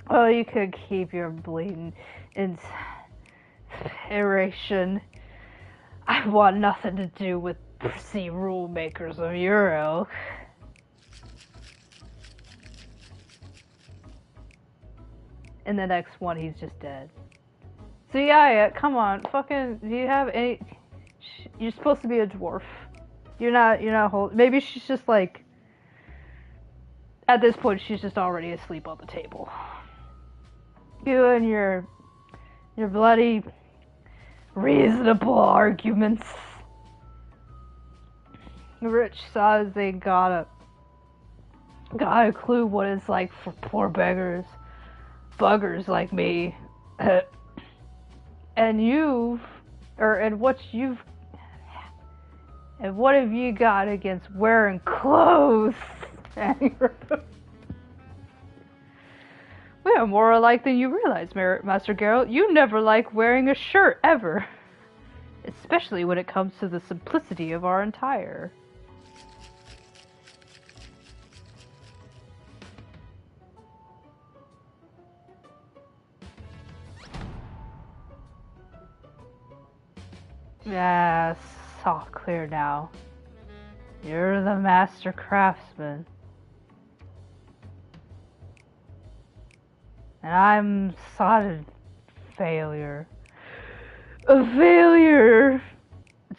Oh, you could keep your bleeding inspiration. I want nothing to do with prissy rule makers of your ilk. In the next one, he's just dead. Zuyaya, come on, fucking, do you have any... You're supposed to be a dwarf. You're not maybe she's just like... At this point, she's just already asleep on the table. You and your bloody reasonable arguments. The rich says they got a clue what it's like for poor buggers like me. And what have you got against wearing clothes? We are more alike than you realize, Master Geralt. You never like wearing a shirt, ever. Especially when it comes to the simplicity of our attire. Yeah, it's all clear now. You're the master craftsman. And I'm sodded failure. A failure!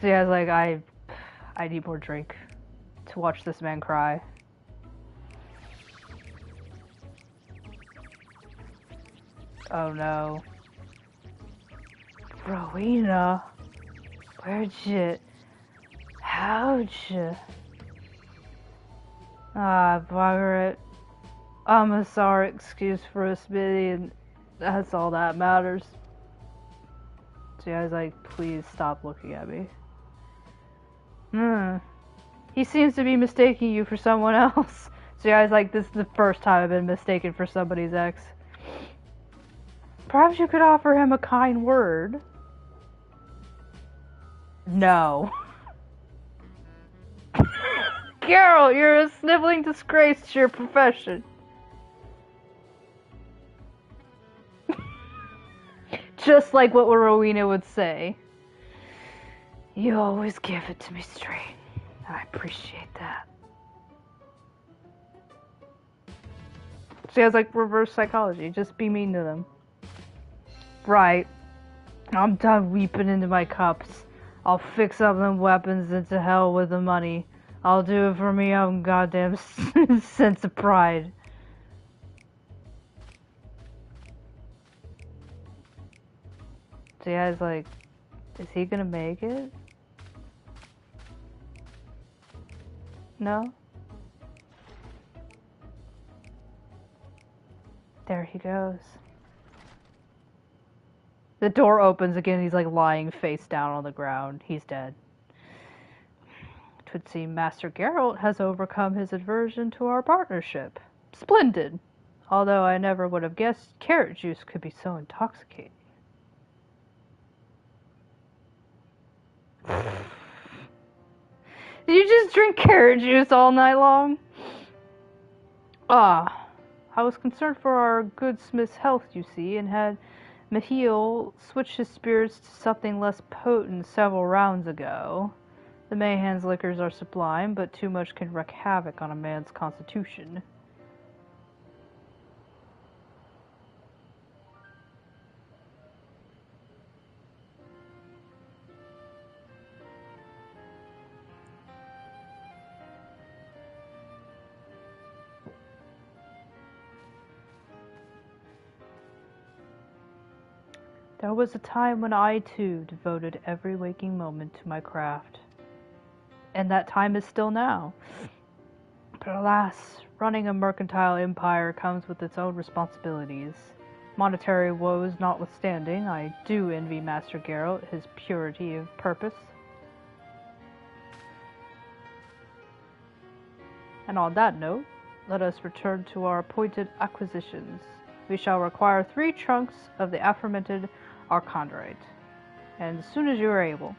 So yeah, I was like, I need more drink to watch this man cry. Oh no. Rowena, how'd you? Ah, bugger it. I'm a sorry excuse for a smithy, and that's all that matters. So I was like, please stop looking at me. He seems to be mistaking you for someone else. So I was like, this is the first time I've been mistaken for somebody's ex. Perhaps you could offer him a kind word. No. Geralt, you're a sniveling disgrace to your profession. Just like what Rowena would say. You always give it to me straight. I appreciate that. She has like reverse psychology. Just be mean to them. Right. I'm done weeping into my cups. I'll fix up them weapons and to hell with the money. I'll do it for me own goddamn sense of pride. So yeah, I was like, is he gonna make it? No? There he goes. The door opens again, he's like lying face down on the ground. He's dead. It would seem Master Geralt has overcome his aversion to our partnership. Splendid! Although I never would have guessed carrot juice could be so intoxicating. Did you just drink carrot juice all night long? Ah, I was concerned for our good smith's health, you see, and had Mihail switched his spirits to something less potent several rounds ago. The Mayhan's liquors are sublime, but too much can wreak havoc on a man's constitution. There was a time when I, too, devoted every waking moment to my craft. And that time is still now. But alas, running a mercantile empire comes with its own responsibilities. Monetary woes notwithstanding, I do envy Master Geralt his purity of purpose. And on that note, let us return to our appointed acquisitions. We shall require 3 trunks of the aforementioned Archondrite, and as soon as you are able.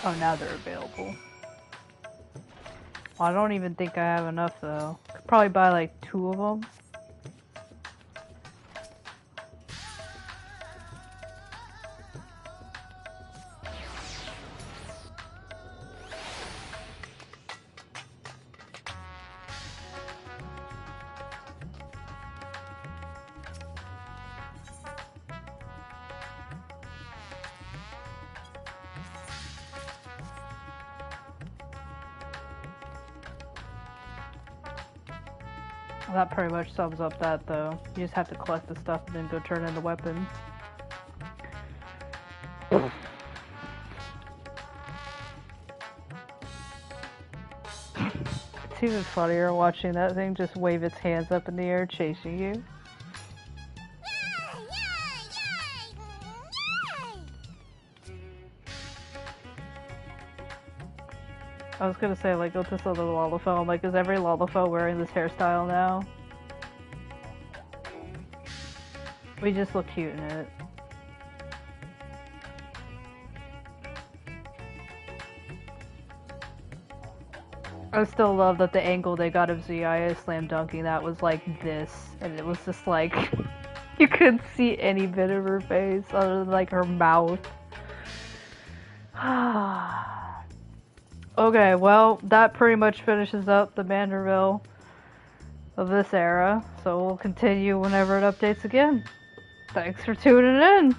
Oh, now they're available. Well, I don't even think I have enough though. Could probably buy like 2 of them. That pretty much sums up that, though. You just have to collect the stuff and then go turn in the weapons. It's even funnier watching that thing just wave its hands up in the air chasing you. I was gonna say, like, with this other Lalafell, I'm like, is every Lalafell wearing this hairstyle now? We just look cute in it. I still love that the angle they got of Zuyaya slam dunking that was like this, and it was just like, you couldn't see any bit of her face other than like her mouth. Okay, well, that pretty much finishes up the Manderville of this era, so we'll continue whenever it updates again. Thanks for tuning in!